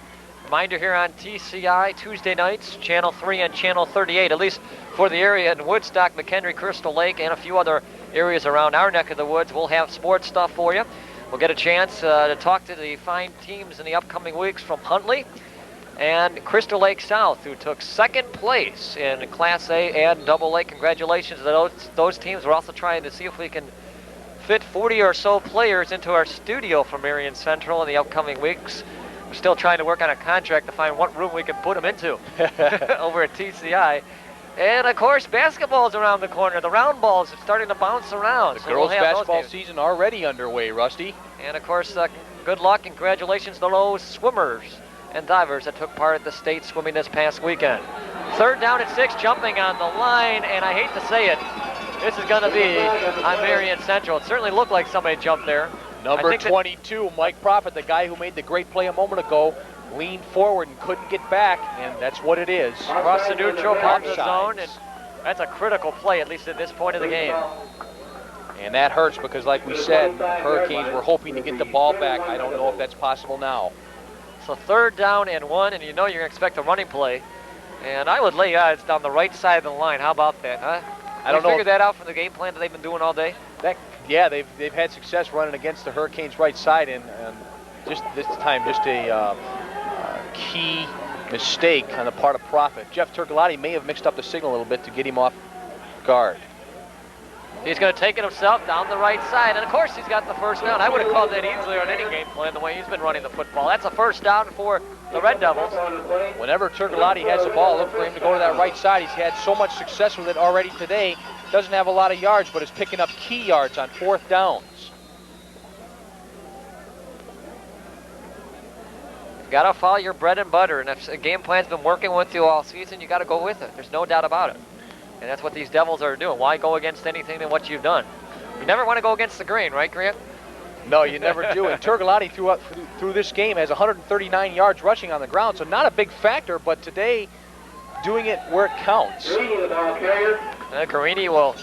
Reminder here on TCI, Tuesday nights, Channel 3 and Channel 38, at least for the area in Woodstock, McHenry, Crystal Lake, and a few other areas around our neck of the woods. We'll have sports stuff for you. We'll get a chance to talk to the fine teams in the upcoming weeks from Huntley and Crystal Lake South, who took 2nd place in Class A and Double A. Congratulations to those teams. We're also trying to see if we can fit 40 or so players into our studio for Marian Central in the upcoming weeks. We're still trying to work on a contract to find what room we can put them into over at TCI. And, of course, basketball's around the corner. The round balls are starting to bounce around. The girls' basketball season already underway, Rusty. And, of course, good luck and congratulations to those swimmers and divers that took part at the state swimming this past weekend. 3rd down at 6, jumping on the line, and I hate to say it, this is going to be on Marian Central. It certainly looked like somebody jumped there. Number 22, Mike Profit, the guy who made the great play a moment ago, leaned forward and couldn't get back, and that's what it is. Across the neutral, past the zone, and that's a critical play, at least at this point of the game. And that hurts because, like we said, Hurricanes were hoping to get the ball back. I don't know if that's possible now. So 3rd down and 1, and you know you're going to expect a running play. And I would lay odds down the right side of the line. How about that, huh? I don't know. Figure that out from the game plan that they've been doing all day? Yeah, they've had success running against the Hurricanes' right side, and just this time, just a key mistake on the part of Profit. Jeff Turgalotti may have mixed up the signal a little bit to get him off guard. He's going to take it himself down the right side, and of course he's got the 1st down. I would have called that easily on any game plan the way he's been running the football. That's a 1st down for the Red Devils. Whenever Turgalotti has the ball, look for him to go to that right side. He's had so much success with it already today. Doesn't have a lot of yards, but is picking up key yards on 4th downs. Got to follow your bread and butter, and if a game plan's been working with you all season, you got to go with it. There's no doubt about it. And that's what these Devils are doing. Why go against anything than what you've done? You never want to go against the grain, right, Grant? No, you never do. And Turgalotti through this game has 139 yards rushing on the ground, so not a big factor, but today doing it where it counts. Carini will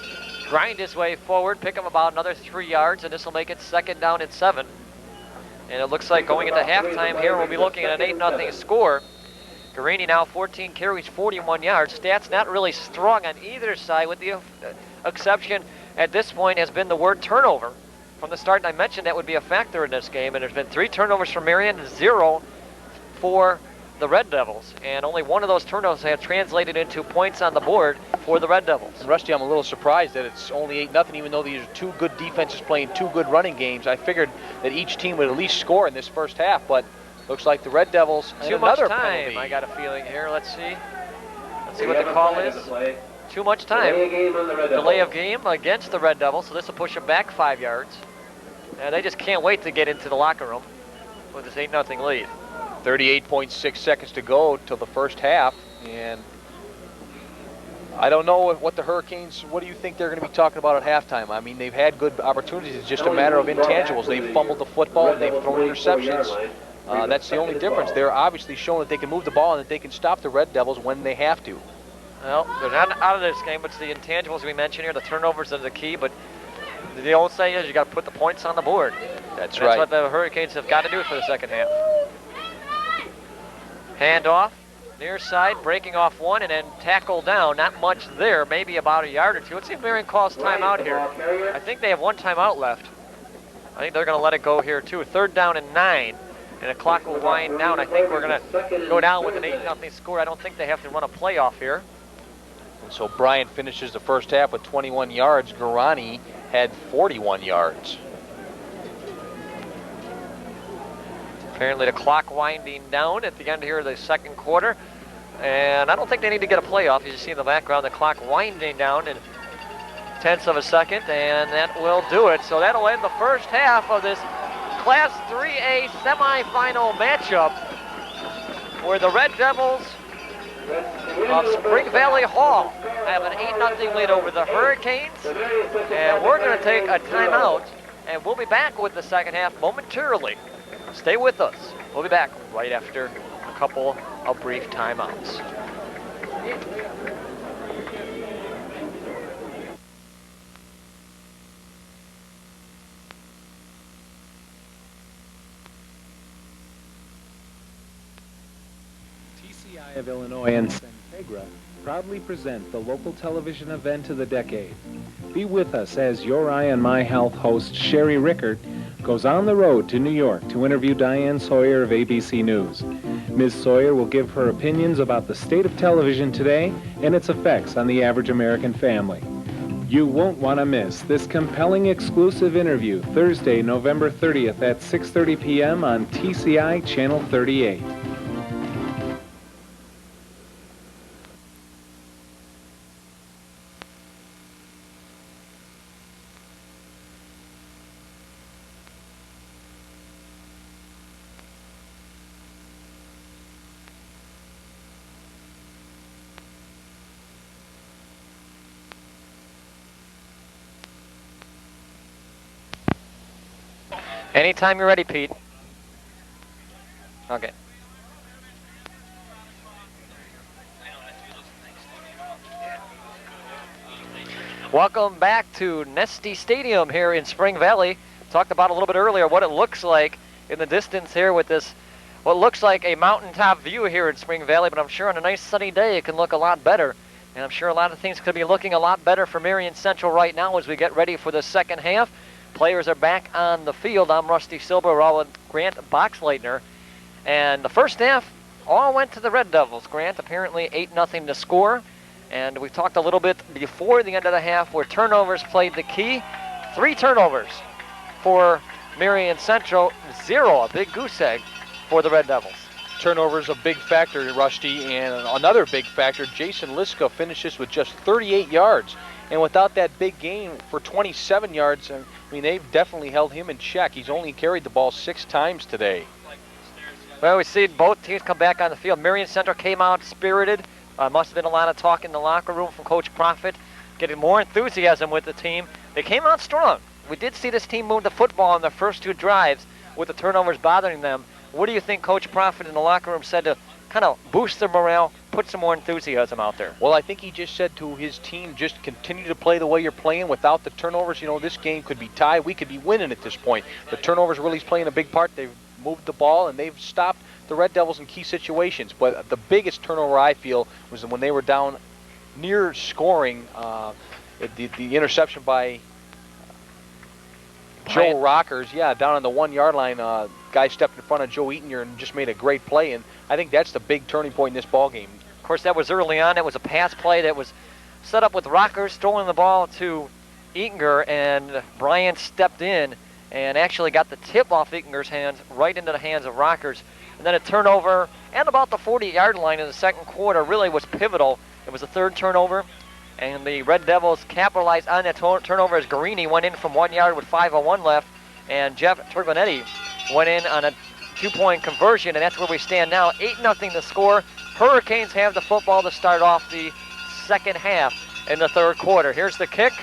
grind his way forward, pick up about another 3 yards, and this will make it 2nd down and 7. And it looks like going into halftime here, we'll be looking at an 8-0 score. Carini now 14 carries, 41 yards. Stats not really strong on either side, with the exception at this point has been the word turnover. From the start, I mentioned that would be a factor in this game, and there's been 3 turnovers for Marian and 0 for the Red Devils. And only one of those turnovers have translated into points on the board for the Red Devils. And Rusty, I'm a little surprised that it's only 8-0, even though these are 2 good defenses playing 2 good running games. I figured that each team would at least score in this 1st half, but looks like the Red Devils too much time. Penalty. I got a feeling here. Let's see what the call is. Too much time. Delay of game against the Red Devils, so this will push them back 5 yards. And they just can't wait to get into the locker room with this 8-0 lead. 38.6 seconds to go till the 1st half, and I don't know what the Hurricanes, what do you think they're going to be talking about at halftime? I mean, they've had good opportunities. It's just a matter of intangibles. They've fumbled the football and they've thrown interceptions. That's the only difference. They're obviously showing that they can move the ball and that they can stop the Red Devils when they have to. Well, they're not out of this game, but it's the intangibles we mentioned here. The turnovers are the key, but the old saying is you got to put the points on the board. That's right. That's what the Hurricanes have got to do for the 2nd half. Handoff. Near side, breaking off one and then tackle down. Not much there, maybe about a yard or two. Let's see if Marian calls timeout here. I think they have one timeout left. I think they're going to let it go here too. 3rd down and 9. And the clock will wind down. I think we're going to go down with an 8-0 score. I don't think they have to run a playoff here. And so Bryan finishes the first half with 21 yards. Garani had 41 yards. Apparently the clock winding down at the end here of the second quarter. And I don't think they need to get a playoff. You just see in the background the clock winding down in tenths of a second, and that will do it. So that'll end the first half of this Class 3A semifinal matchup where the Red Devils of Spring Valley Hall have an 8-0 lead over the Hurricanes. And we're going to take a timeout, and we'll be back with the second half momentarily. Stay with us. We'll be back right after a couple of brief timeouts. TCI of Illinois and Centegra proudly present the local television event of the decade. Be with us as Your Eye on My Health host Sherry Rickert goes on the road to New York to interview Diane Sawyer of ABC News. Ms. Sawyer will give her opinions about the state of television today and its effects on the average American family. You won't want to miss this compelling exclusive interview Thursday, November 30th at 6:30 p.m. on TCI Channel 38. Anytime you're ready, Pete. Okay. Welcome back to Nesty Stadium here in Spring Valley. Talked about a little bit earlier what it looks like in the distance here with this, what looks like a mountaintop view here in Spring Valley, but I'm sure on a nice sunny day it can look a lot better. And I'm sure a lot of things could be looking a lot better for Marian Central right now as we get ready for the second half. Players are back on the field. I'm Rusty Silber, we're all with Grant Boxleitner. And the first half all went to the Red Devils. Grant, apparently 8-0 to score. And we talked a little bit before the end of the half where turnovers played the key. 3 turnovers for Marian Central, 0, a big goose egg for the Red Devils. Turnovers a big factor, Rusty, and another big factor, Jason Liska finishes with just 38 yards. And without that big gain for 27 yards, I mean, they've definitely held him in check. He's only carried the ball 6 times today. Well, we see both teams come back on the field. Marian Central came out spirited. Must have been a lot of talk in the locker room from Coach Profit, getting more enthusiasm with the team. They came out strong. We did see this team move the football on the first 2 drives with the turnovers bothering them. What do you think Coach Profit in the locker room said to kind of boost their morale, put some more enthusiasm out there? Well, I think he just said to his team, just continue to play the way you're playing without the turnovers. You know, this game could be tied. We could be winning at this point. The turnovers really is playing a big part. They've moved the ball, and they've stopped the Red Devils in key situations. But the biggest turnover, I feel, was when they were down near scoring, the interception by Joe Rockers, down on the 1-yard line. Guy stepped in front of Joe Eatinger and just made a great play, and I think that's the big turning point in this ball game. Of course, that was early on. It was a pass play that was set up with Rockers, throwing the ball to Eatinger, and Bryan stepped in and actually got the tip off Eatinger's hands right into the hands of Rockers. And then a turnover and about the 40-yard line in the second quarter really was pivotal. It was the 3rd turnover, and the Red Devils capitalized on that turnover as Guarini went in from 1 yard with 5:01 left, and Jeff Turbonetti went in on a 2-point conversion, and that's where we stand now. 8-0 to score. Hurricanes have the football to start off the second half in the 3rd quarter. Here's the kick,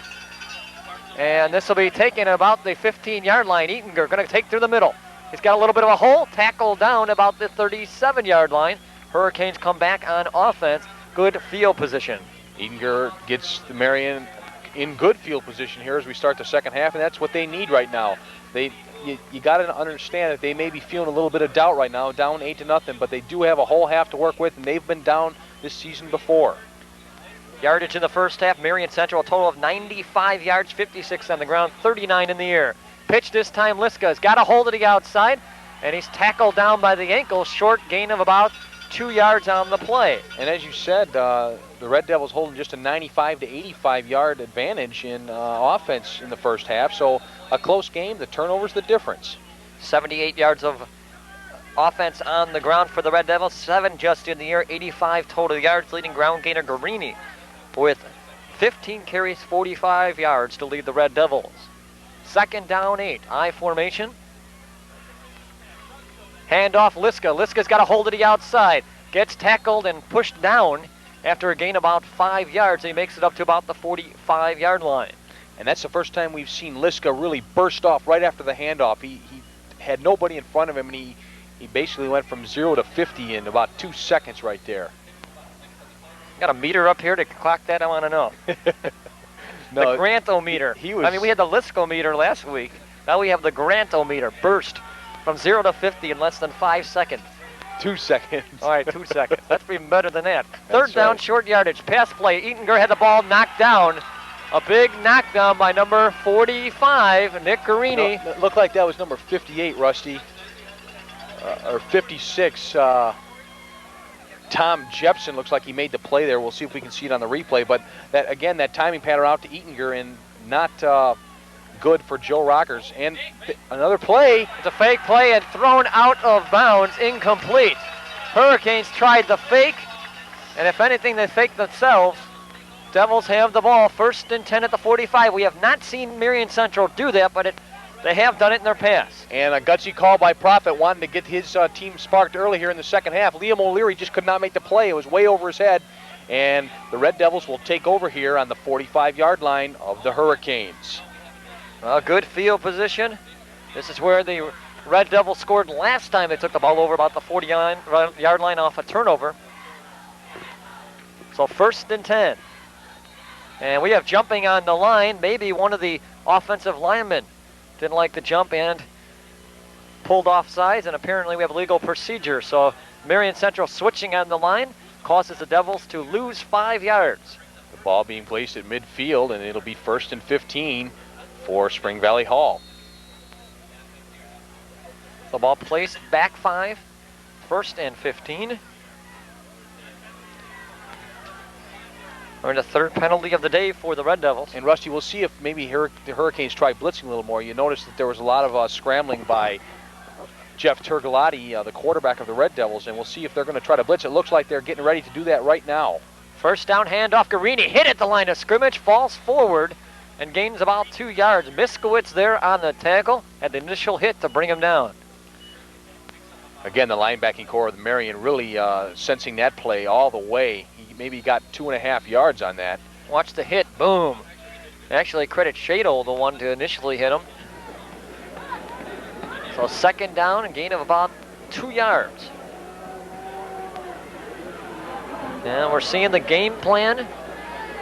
and this will be taken about the 15-yard line. Eatinger going to take through the middle. He's got a little bit of a hole, tackle down about the 37-yard line. Hurricanes come back on offense. Good field position. Eatinger gets the Marian in good field position here as we start the second half, and that's what they need right now. They you got to understand that they may be feeling a little bit of doubt right now, down 8-0, but they do have a whole half to work with, and they've been down this season before. Yardage in the first half, Marian Central, a total of 95 yards, 56 on the ground, 39 in the air. Pitch this time, Liska's got a hold of the outside, and he's tackled down by the ankle, short gain of about 2 yards on the play. And as you said, the Red Devils holding just a 95 to 85 yard advantage in offense in the first half, so a close game. The turnover's the difference. 78 yards of offense on the ground for the Red Devils, 7 just in the air, 85 total yards, leading ground gainer Guarini with 15 carries, 45 yards to lead the Red Devils. Second down 8, I formation. Handoff Liska. Liska's got a hold of the outside. Gets tackled and pushed down after a gain about 5 yards. He makes it up to about the 45-yard line. And that's the first time we've seen Liska really burst off right after the handoff. He had nobody in front of him, and he basically went from 0 to 50 in about 2 seconds right there. Got a meter up here to clock that, I want to know. No, the Grantometer. He was, I mean, we had the Liskometer last week. Now we have the Grantometer. Burst from 0 to 50 in less than 5 seconds. 2 seconds. All right, 2 seconds. That's even better than that. Third down, right. Short yardage. Pass play. Eatinger had the ball knocked down. A big knockdown by number 45, Nick Guarini. No, it looked like that was number 58, Rusty. Or 56. Tom Jepson looks like he made the play there. We'll see if we can see it on the replay. But that again, that timing pattern out to Eatinger and not good for Joe Rockers. And another play. It's a fake play and thrown out of bounds, incomplete. Hurricanes tried the fake, and if anything, they faked themselves. Devils have the ball, 1st and 10 at the 45. We have not seen Marian Central do that, but they have done it in their past. And a gutsy call by Prophet, wanting to get his team sparked early here in the second half. Liam O'Leary just could not make the play. It was way over his head. And the Red Devils will take over here on the 45-yard line of the Hurricanes. Well, good field position. This is where the Red Devils scored last time they took the ball over about the 40-yard line off a turnover. So 1st and 10. And we have jumping on the line. Maybe one of the offensive linemen didn't like the jump and pulled off sides, and apparently we have legal procedure. So Marian Central switching on the line causes the Devils to lose 5 yards. The ball being placed at midfield, and it'll be 1st and 15 for Spring Valley Hall. The ball placed back 5, 1st and 15. We're in the 3rd penalty of the day for the Red Devils. And Rusty, we'll see if maybe the Hurricanes try blitzing a little more. You notice that there was a lot of scrambling by Jeff Turgalotti, the quarterback of the Red Devils, and we'll see if they're going to try to blitz. It looks like they're getting ready to do that right now. First down, handoff, Guarini hit at the line of scrimmage, falls forward, and gains about 2 yards. Miskowitz there on the tackle, had the initial hit to bring him down. Again, the linebacking core of the Marian really sensing that play all the way. He maybe got 2.5 yards on that. Watch the hit, boom. Actually, credit Shadle, the one to initially hit him. So 2nd down, and gain of about 2 yards. And we're seeing the game plan.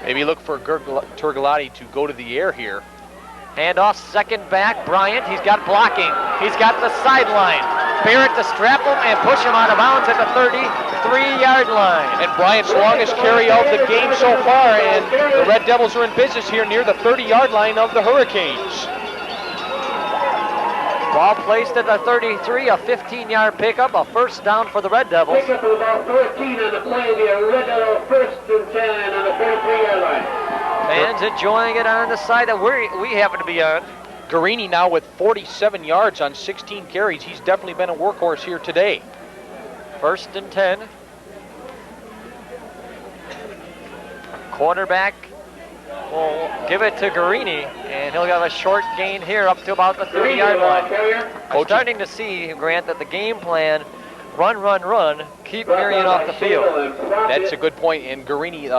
Maybe look for Turgalotti to go to the air here. Handoff, second back, Bryant. He's got blocking. He's got the sideline. Barrett to strap him and push him out of bounds at the 33-yard line. And Bryant's longest carry of the game so far, and the Red Devils are in business here near the 30-yard line of the Hurricanes. Ball placed at the 33, a 15-yard pickup, a 1st down for the Red Devils. Pick up of about 14 on the play of the Red Devil 1st and 10 on the 43-yard line. Fans enjoying it on the side that we happen to be on. Guarini now with 47 yards on 16 carries. He's definitely been a workhorse here today. 1st and 10. Quarterback will give it to Guarini, and he'll have a short gain here up to about the 30-yard line. I'm starting to see, Grant, that the game plan, run, keep Marian off the field. That's a good point, and Guarini,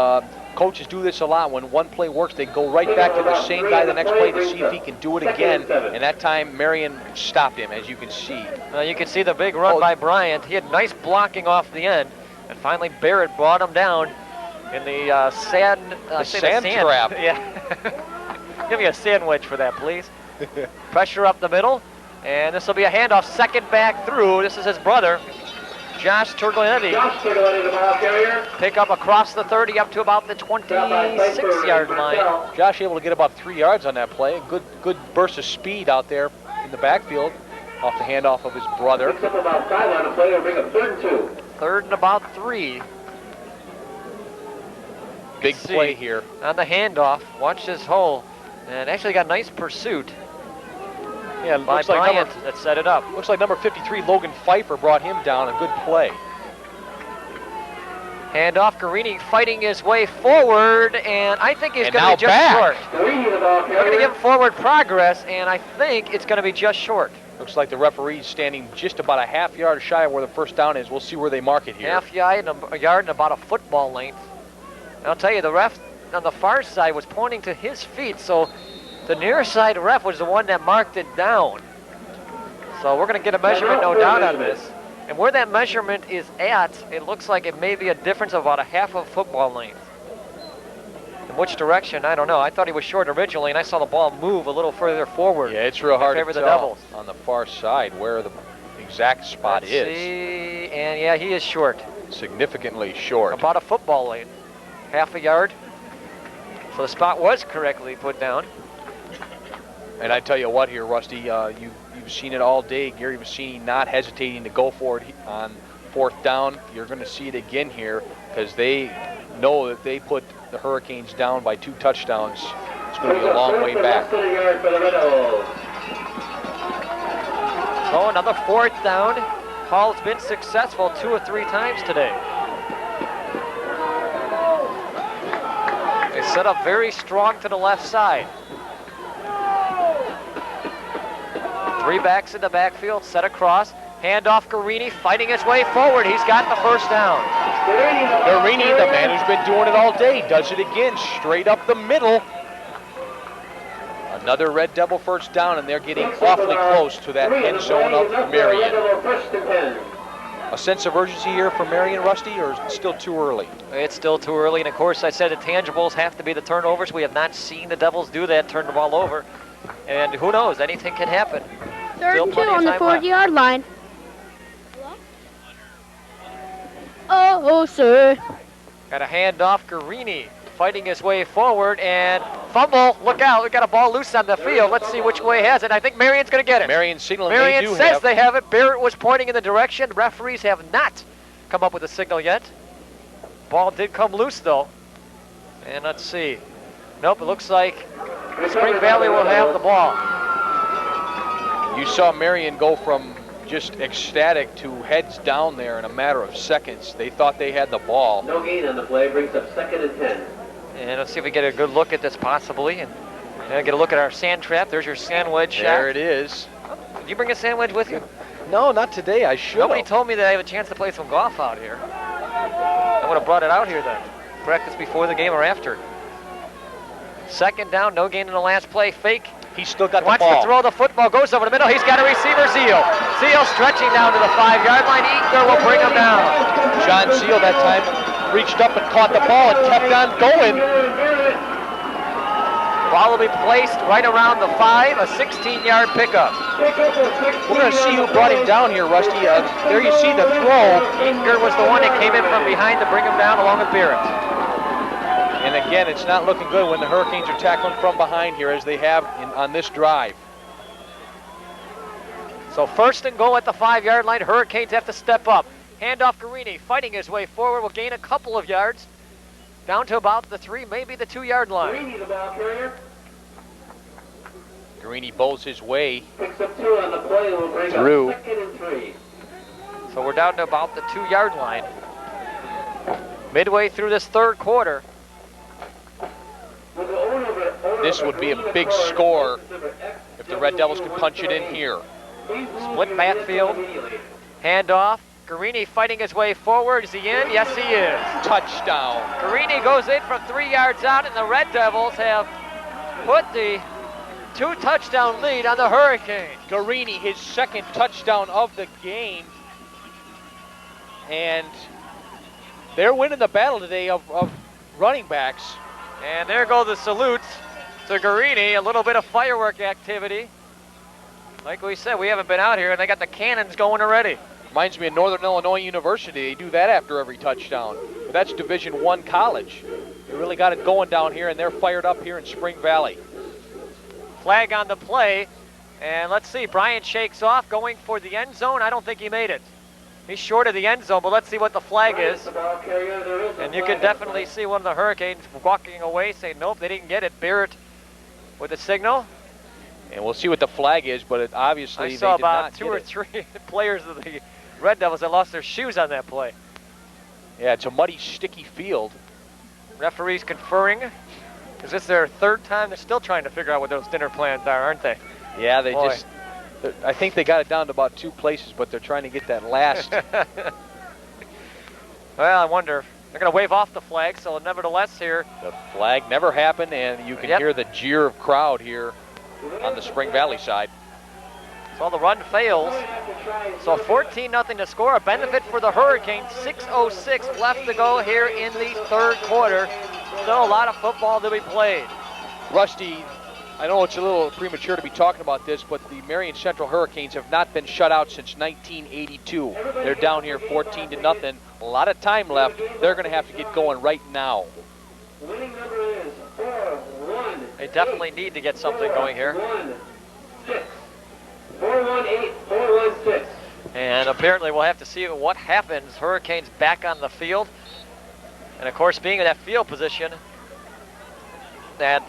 coaches do this a lot. When one play works, they go right back to the same guy the next play to see if he can do it again, and that time Marian stopped him, as you can see. You can see the big run by Bryant. He had nice blocking off the end, and finally Barrett brought him down in the sand trap. Yeah. Give me a sandwich for that, please. Pressure up the middle. And this will be a handoff, second back through. This is his brother, Josh Turglinetti. Josh Turglinetti, the ball carrier. Pick up across the 30 up to about the 26-yard line. Josh able to get about 3 yards on that play. Good burst of speed out there in the backfield off the handoff of his brother. Picks up about 5 on the play. It'll bring up 3rd and 2. 3rd and about 3. Big play here. On the handoff, watch this hole. And actually got nice pursuit Yeah, by looks like Bryant that set it up. Looks like number 53, Logan Pfeiffer, brought him down. A good play. Handoff, Garini fighting his way forward, and I think he's And going to now be just back. short. Garini, the ball We're going to carrier. give him forward progress, and I think it's going to be just short. Looks like the referee's standing just about a half yard shy of where the first down is. We'll see where they mark it here. Half yard and a yard and about a football length. And I'll tell you, the ref on the far side was pointing to his feet, so the near side ref was the one that marked it down. So we're going to get a measurement, no doubt, on this. And where that measurement is at, it looks like it may be a difference of about a half of football length. In which direction, I don't know. I thought he was short originally, and I saw the ball move a little further forward. Yeah, it's real hard to favor the tell Devils. on the far side where the exact spot Let's is. see, and yeah, he is short. Significantly short. About a football length. Half a yard. So the spot was correctly put down. And I tell you what here, Rusty, you've seen it all day. Gary Vicini not hesitating to go for it on 4th down. You're going to see it again here because they know that they put the Hurricanes down by 2 touchdowns. It's going to be a long way back. Less than a yard for the Red Devils. So another 4th down. Hall's been successful 2 or 3 times today. They set up very strong to the left side. 3 backs in the backfield, set across. Handoff, Garini fighting his way forward. He's got the first down. Garini, the man who's been doing it all day, does it again, straight up the middle. Another Red Devil first down, and they're getting awfully close to that end zone of Marian. A sense of urgency here for Marian, Rusty, or is it still too early? It's still too early, and of course I said the tangibles have to be the turnovers. We have not seen the Devils do that, turn the ball over. And who knows, anything can happen. 3rd and 2 plenty of on the time 40-yard line. Oh, sir. Got a handoff, Garini fighting his way forward, and fumble, look out, we got a ball loose on the field. Let's see which way has it. I think Marian's going to get it. Marian signaling Marian they do says have. they have it. Barrett was pointing in the direction. Referees have not come up with a signal yet. Ball did come loose, though. And let's see. Nope, it looks like Spring Valley will have the ball. You saw Marian go from just ecstatic to heads down there in a matter of seconds. They thought they had the ball. No gain on the play, brings up 2nd and 10. And let's see if we get a good look at this possibly. And get a look at our sand trap. There's your sand wedge shot. There it is. Did you bring a sand wedge with you? No, not today. I should. Nobody told me that I have a chance to play some golf out here. I would have brought it out here then. Practice before the game or after. 2nd down, no gain in the last play. Fake. He's still got the Wants ball. to throw the football, goes over the middle. He's got a receiver, Zeal. Zeal stretching down to the 5-yard line. Eager will bring him down. John Seal that time reached up and caught the ball and kept on going. Ball will be placed right around the 5, a 16-yard pickup. We're going to see who brought him down here, Rusty. There you see the throw. Eager was the one that came in from behind to bring him down along with Barrett. And again, it's not looking good when the Hurricanes are tackling from behind here as they have on this drive. So 1st and goal at the 5-yard line. Hurricanes have to step up. Handoff, Garini fighting his way forward. Will gain a couple of yards. Down to about the 3, maybe the 2-yard line. Garini, the ball carrier. Garini bows his way Picks up 2 on the play, will bring through. up 2nd and 3. So we're down to about the 2-yard line. Midway through this 3rd quarter. This would be a big score if the Red Devils could punch it in here. Split backfield. Handoff. Garini fighting his way forward. Is he in? Yes, he is. Touchdown. Garini goes in from 3 yards out, and the Red Devils have put the 2-touchdown lead on the Hurricanes. Garini, his 2nd touchdown of the game. And they're winning the battle today of running backs. And there go the salutes to Garini. A little bit of firework activity. Like we said, we haven't been out here, and they got the cannons going already. Reminds me of Northern Illinois University. They do that after every touchdown. But that's Division I college. They really got it going down here, and they're fired up here in Spring Valley. Flag on the play, and let's see. Brian shakes off, going for the end zone. I don't think he made it. He's short of the end zone, but let's see what the flag is. And you can definitely see one of the Hurricanes walking away, saying, nope, they didn't get it. Barrett with the signal. And we'll see what the flag is, but obviously I saw they did not about two get or it. three players of the Red Devils that lost their shoes on that play. Yeah, it's a muddy, sticky field. Referees conferring. Is this their third time? They're still trying to figure out what those dinner plans are, aren't they? Yeah, they Boy. I think they got it down to about 2 places, but they're trying to get that last. Well, I wonder. They're going to wave off the flag, so nevertheless here. The flag never happened, and you can hear the jeer of crowd here on the Spring Valley side. So the run fails. So 14-0 to score. A benefit for the Hurricanes. 6:06 left to go here in the third quarter. Still a lot of football to be played. Rusty, I know it's a little premature to be talking about this, but the Marian Central Hurricanes have not been shut out since 1982. They're down here 14-0. A lot of time left. They're going to have to get going right now. Winning number is 4-1. They definitely need to get something going here. 4-1-8, 4-1-6. And apparently we'll have to see what happens. Hurricanes back on the field. And of course, being in that field position that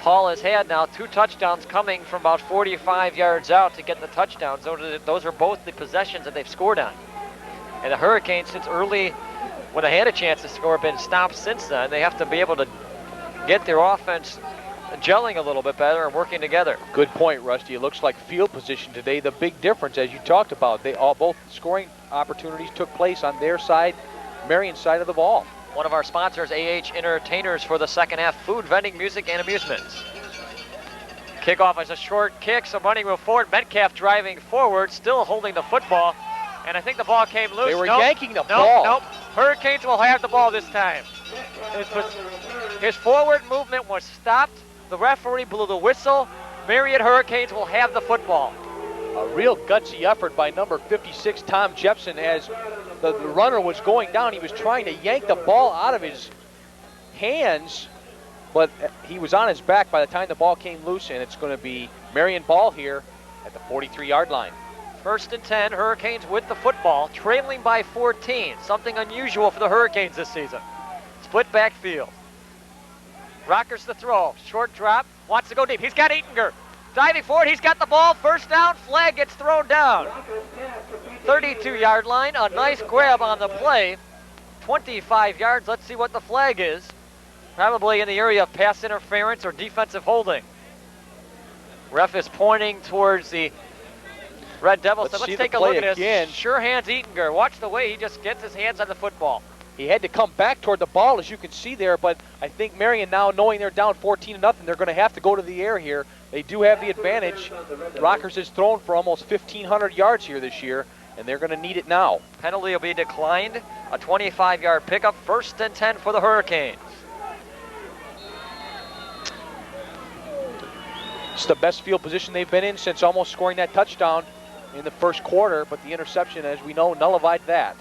Hall has had now, 2 touchdowns coming from about 45 yards out to get the touchdowns. Those are both the possessions that they've scored on. And the Hurricanes, since early when they had a chance to score, have been stopped since then. They have to be able to get their offense gelling a little bit better and working together. Good point, Rusty. It looks like field position today. The big difference, as you talked about, both scoring opportunities took place on their side, Marian side of the ball. One of our sponsors, AH Entertainers, for the second half, food, vending, music, and amusements. Kickoff is a short kick, so running move forward. Metcalf driving forward, still holding the football. And I think the ball came loose. They were Nope. yanking the ball. Nope. Hurricanes will have the ball this time. His forward movement was stopped. The referee blew the whistle. Marian Hurricanes will have the football. A real gutsy effort by number 56, Tom Jepson, as the runner was going down. He was trying to yank the ball out of his hands, but he was on his back by the time the ball came loose, and it's going to be Marian ball here at the 43-yard line. 1st and 10, Hurricanes with the football, trailing by 14. Something unusual for the Hurricanes this season. Split backfield. Rockers the throw, short drop, wants to go deep. He's got Eatinger. Diving forward, he's got the ball, first down, flag gets thrown down. 32-yard line, a nice grab on the play. 25 yards, let's see what the flag is. Probably in the area of pass interference or defensive holding. Ref is pointing towards the Red Devils. Let's Let's see take the a look play at again. this. Sure hands Eatinger. Watch the way he just gets his hands on the football. He had to come back toward the ball, as you can see there, but I think Marian now, knowing they're down 14-0, they're going to have to go to the air here. They do have the advantage. Rockers has thrown for almost 1,500 yards here this year, and they're going to need it now. Penalty will be declined. A 25-yard pickup. 1st and 10 for the Hurricanes. It's the best field position they've been in since almost scoring that touchdown in the first quarter, but the interception, as we know, nullified that.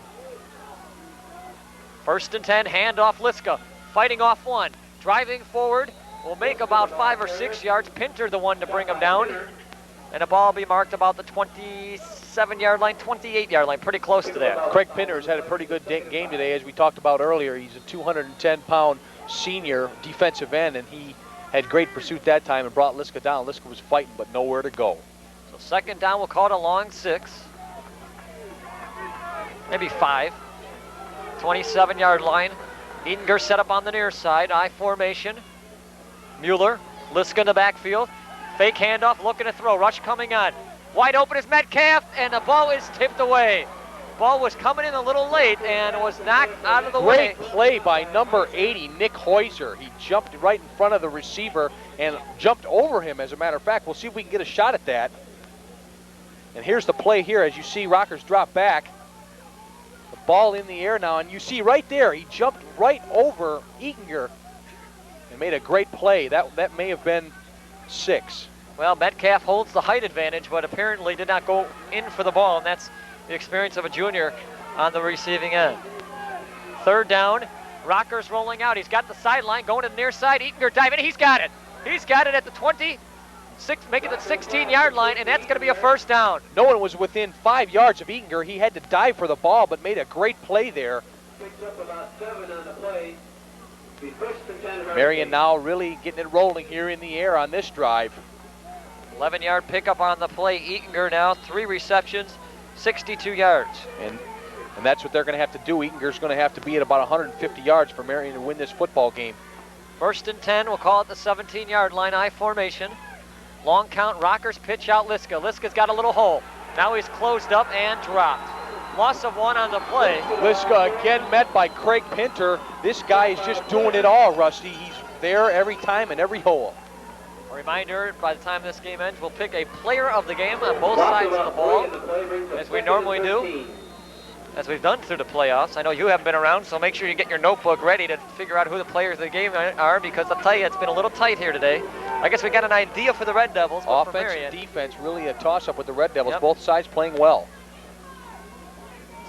1st and 10, handoff Liska. Fighting off one. Driving forward. Will make about 5 or 6 yards. Pinter the one to bring him down. And the ball will be marked about the 27-yard line, 28-yard line. Pretty close to that. Craig Pinter has had a pretty good game today, as we talked about earlier. He's a 210-pound senior defensive end, and he had great pursuit that time and brought Liska down. Liska was fighting, but nowhere to go. So 2nd down, we'll call it a long 6. Maybe 5. 27-yard line. Eatinger set up on the near side. I formation. Mueller. Liska in the backfield. Fake handoff, looking to throw. Rush coming on. Wide open is Metcalf, and the ball is tipped away. Ball was coming in a little late and was knocked out of the way. Great play by number 80, Nick Heuser. He jumped right in front of the receiver and jumped over him, as a matter of fact. We'll see if we can get a shot at that. And here's the play here. As you see, Rockers drop back. The ball in the air now, and you see right there, he jumped right over Eatinger and made a great play. That may have been 6. Well, Metcalf holds the height advantage, but apparently did not go in for the ball, and that's the experience of a junior on the receiving end. Third down, Rockers rolling out. He's got the sideline, going to the near side. Eakinger diving, he's got it. He's got it at the 26, making the 16-yard line, and that's going to be a first down. No one was within 5 yards of Eakinger. He had to dive for the ball, but made a great play there. Picks up about 7 on the play. Be first and 10 Hurricanes. Marian now really getting it rolling here in the air on this drive. 11-yard pickup on the play. Eakinger now, 3 receptions, 62 yards. And that's what they're going to have to do. Eakinger's going to have to be at about 150 yards for Marian to win this football game. First and 10, we'll call it the 17-yard line, I formation. Long count, Rockers pitch out Liska. Liska's got a little hole. Now he's closed up and dropped. Loss of 1 on the play. Liska again met by Craig Pinter. This guy is just doing it all, Rusty. He's there every time in every hole. A reminder, by the time this game ends, we'll pick a player of the game on both sides of the ball, as we normally do, as we've done through the playoffs. I know you haven't been around, so make sure you get your notebook ready to figure out who the players of the game are, because I'll tell you, it's been a little tight here today. I guess we got an idea for the Red Devils. Offense and defense, really a toss-up with the Red Devils. Yep. Both sides playing well.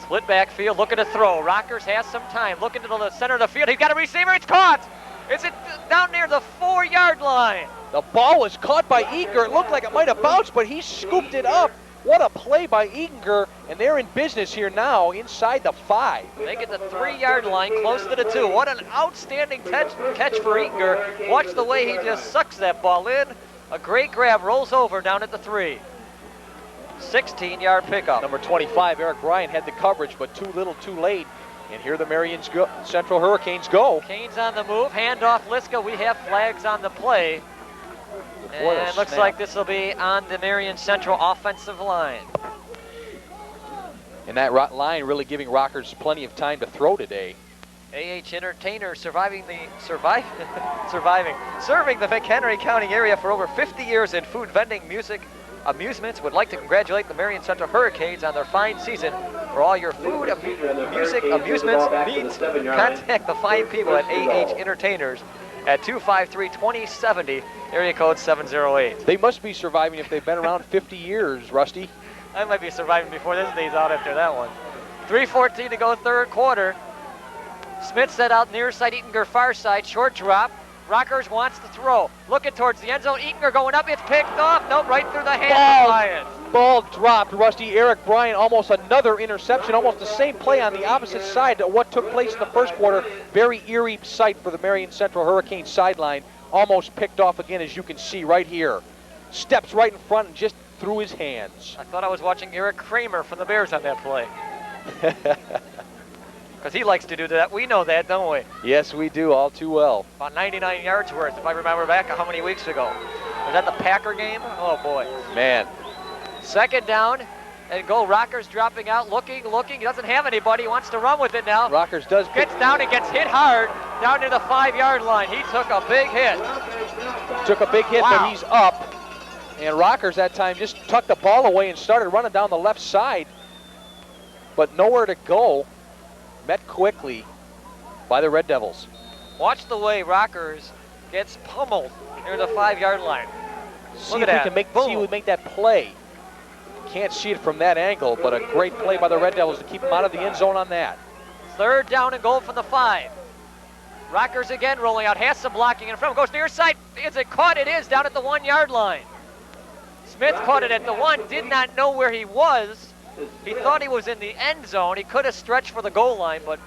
Split backfield, looking to throw. Rockers has some time, looking to the center of the field. He's got a receiver, it's caught! It's down near the 4-yard line. The ball was caught by Eakinger. It looked like it might have bounced, but he scooped it up. What a play by Eakinger, and they're in business here now inside the 5. They get the 3-yard line, close to the 2. What an outstanding catch for Eakinger. Watch the way he just sucks that ball in. A great grab, rolls over down at the 3. 16-yard pickup. Number 25, Eric Bryan, had the coverage, but too little, too late. And here the Marian Central Hurricanes go. Canes on the move, handoff Liska. We have flags on the play. And it looks like this will be on the Marian Central offensive line. And that line really giving Rockers plenty of time to throw today. AH Entertainer serving the McHenry County area for over 50 years in food, vending, music, amusements. Would like to congratulate the Marian Central Hurricanes on their fine season. For all your food, music, amusements needs, contact the fine people at AH Entertainers at 253-2070, area code 708. They must be surviving if they've been around 50 years, Rusty. I might be surviving before this day's out after that one. 3:14 to go, third quarter. Smith set out near side, Eakinger far side, short drop. Rockers wants to throw. Looking towards the end zone, Eakinger going up, it's picked off. Nope, right through the hand of Ryan. Ball dropped, Rusty. Eric Bryan, almost another interception, almost the same play on the opposite side of what took place in the first quarter. Very eerie sight for the Marian Central Hurricanes sideline. Almost picked off again, as you can see right here. Steps right in front and just through his hands. I thought I was watching Eric Kramer from the Bears on that play. Because he likes to do that. We know that, don't we? Yes, we do, all too well. About 99 yards worth, if I remember back how many weeks ago. Was that the Packer game? Oh, boy. Man. Second down and goal. Rockers dropping out, looking. He doesn't have anybody. He wants to run with it now. Rockers does. Gets down and gets hit hard down near the 5-yard line. He took a big hit. Took a big hit, Wow. but he's up. And Rockers that time just tucked the ball away and started running down the left side. But nowhere to go. Met quickly by the Red Devils. Watch the way Rockers gets pummeled near the 5-yard line. See Look if at we that. can make, Boom. see if we make that play. Can't see it from that angle, but a great play by the Red Devils to keep them out of the end zone on that. Third down and goal from the 5. Rockers again rolling out, has some blocking in front, goes near side. Is it caught? It is, down at the 1-yard line. Smith caught it at the 1, did not know where he was. He thought he was in the end zone. He could have stretched for the goal line, but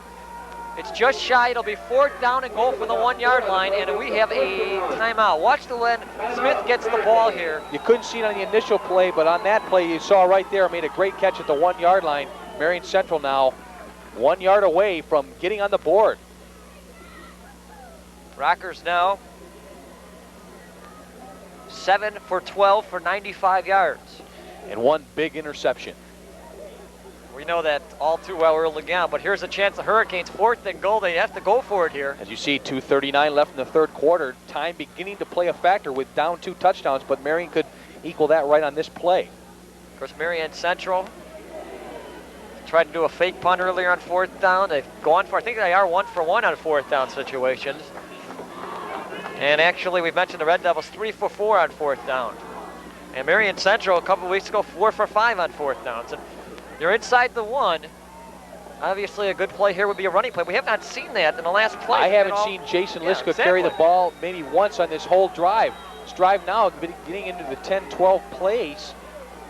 it's just shy. It'll be 4th down and goal from the 1-yard line, and we have a timeout. Watch the when Smith gets the ball here. You couldn't see it on the initial play, but on that play you saw right there, made a great catch at the 1-yard line. Marian Central now 1 yard away from getting on the board. Rockers now 7 for 12 for 95 yards. And one big interception. We know that all too well early on, but here's a chance the Hurricanes 4th and goal. They have to go for it here. As you see, 2:39 left in the third quarter. Time beginning to play a factor with down 2 touchdowns, but Marian could equal that right on this play. Of course, Marian Central tried to do a fake punt earlier on 4th down. They've gone for, I think they are 1 for 1 on 4th down situations. And actually, we've mentioned the Red Devils 3 for 4 on 4th down. And Marian Central a couple weeks ago, 4 for 5 on 4th downs. And you're inside the 1. Obviously, a good play here would be a running play. We have not seen that in the last play. I haven't seen Jason Liska carry the ball maybe once on this whole drive. This drive now getting into the 10-12 plays,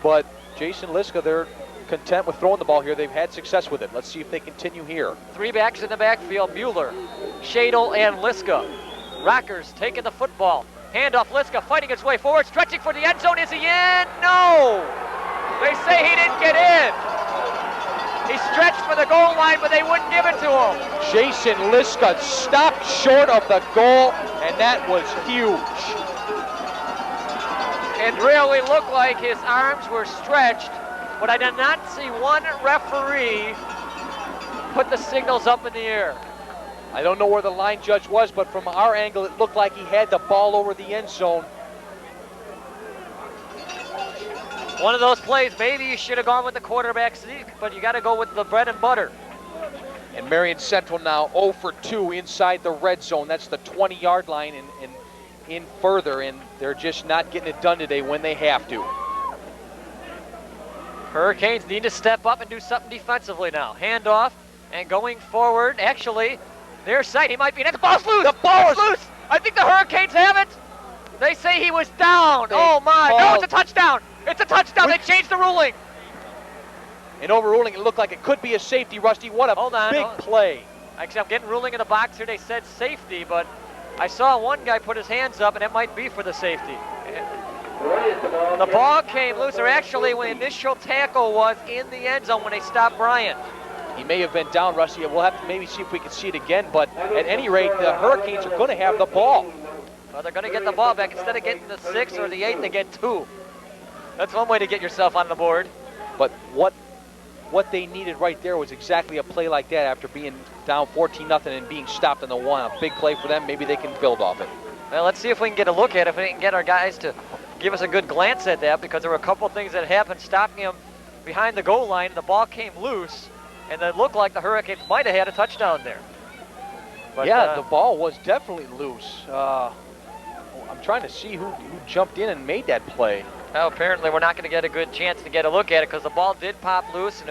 but Jason Liska, they're content with throwing the ball here. They've had success with it. Let's see if they continue here. 3 backs in the backfield, Mueller, Shadle, and Liska. Rockers taking the football. Handoff, Liska fighting his way forward, stretching for the end zone. Is he in? No! They say he didn't get in. He stretched for the goal line, but they wouldn't give it to him. Jason Liska stopped short of the goal, and that was huge. It really looked like his arms were stretched, but I did not see one referee put the signals up in the air. I don't know where the line judge was, but from our angle, it looked like he had the ball over the end zone. One of those plays, maybe you should have gone with the quarterback sneak, but you got to go with the bread and butter. And Marian Central now 0 for 2 inside the red zone. That's the 20-yard line and in further, and they're just not getting it done today when they have to. Hurricanes need to step up and do something defensively now. Handoff and going forward. Actually, their side, he might be next. The ball's loose. The ball is loose. I think the Hurricanes have it. They say he was down. Oh my! No, it's a touchdown. It's a touchdown. They changed the ruling. And overruling, it looked like it could be a safety, Rusty. What a big play. Actually, I'm getting ruling in the box here. They said safety, but I saw one guy put his hands up, and it might be for the safety. The ball came loose, or actually, when the initial tackle was in the end zone when they stopped Brian. He may have been down, Rusty. We'll have to maybe see if we can see it again, but at any rate, the Hurricanes are going to have the ball. Well, they're going to get the ball back. Instead of getting the 6 or the 8, they get 2. That's one way to get yourself on the board. But what they needed right there was exactly a play like that after being down 14-0 and being stopped on the 1. A big play for them. Maybe they can build off it. Well, let's see if we can get a look at it, if we can get our guys to give us a good glance at that, because there were a couple of things that happened stopping him behind the goal line. The ball came loose, and it looked like the Hurricanes might have had a touchdown there. But, yeah, the ball was definitely loose. I'm trying to see who jumped in and made that play. Well, apparently we're not going to get a good chance to get a look at it because the ball did pop loose, and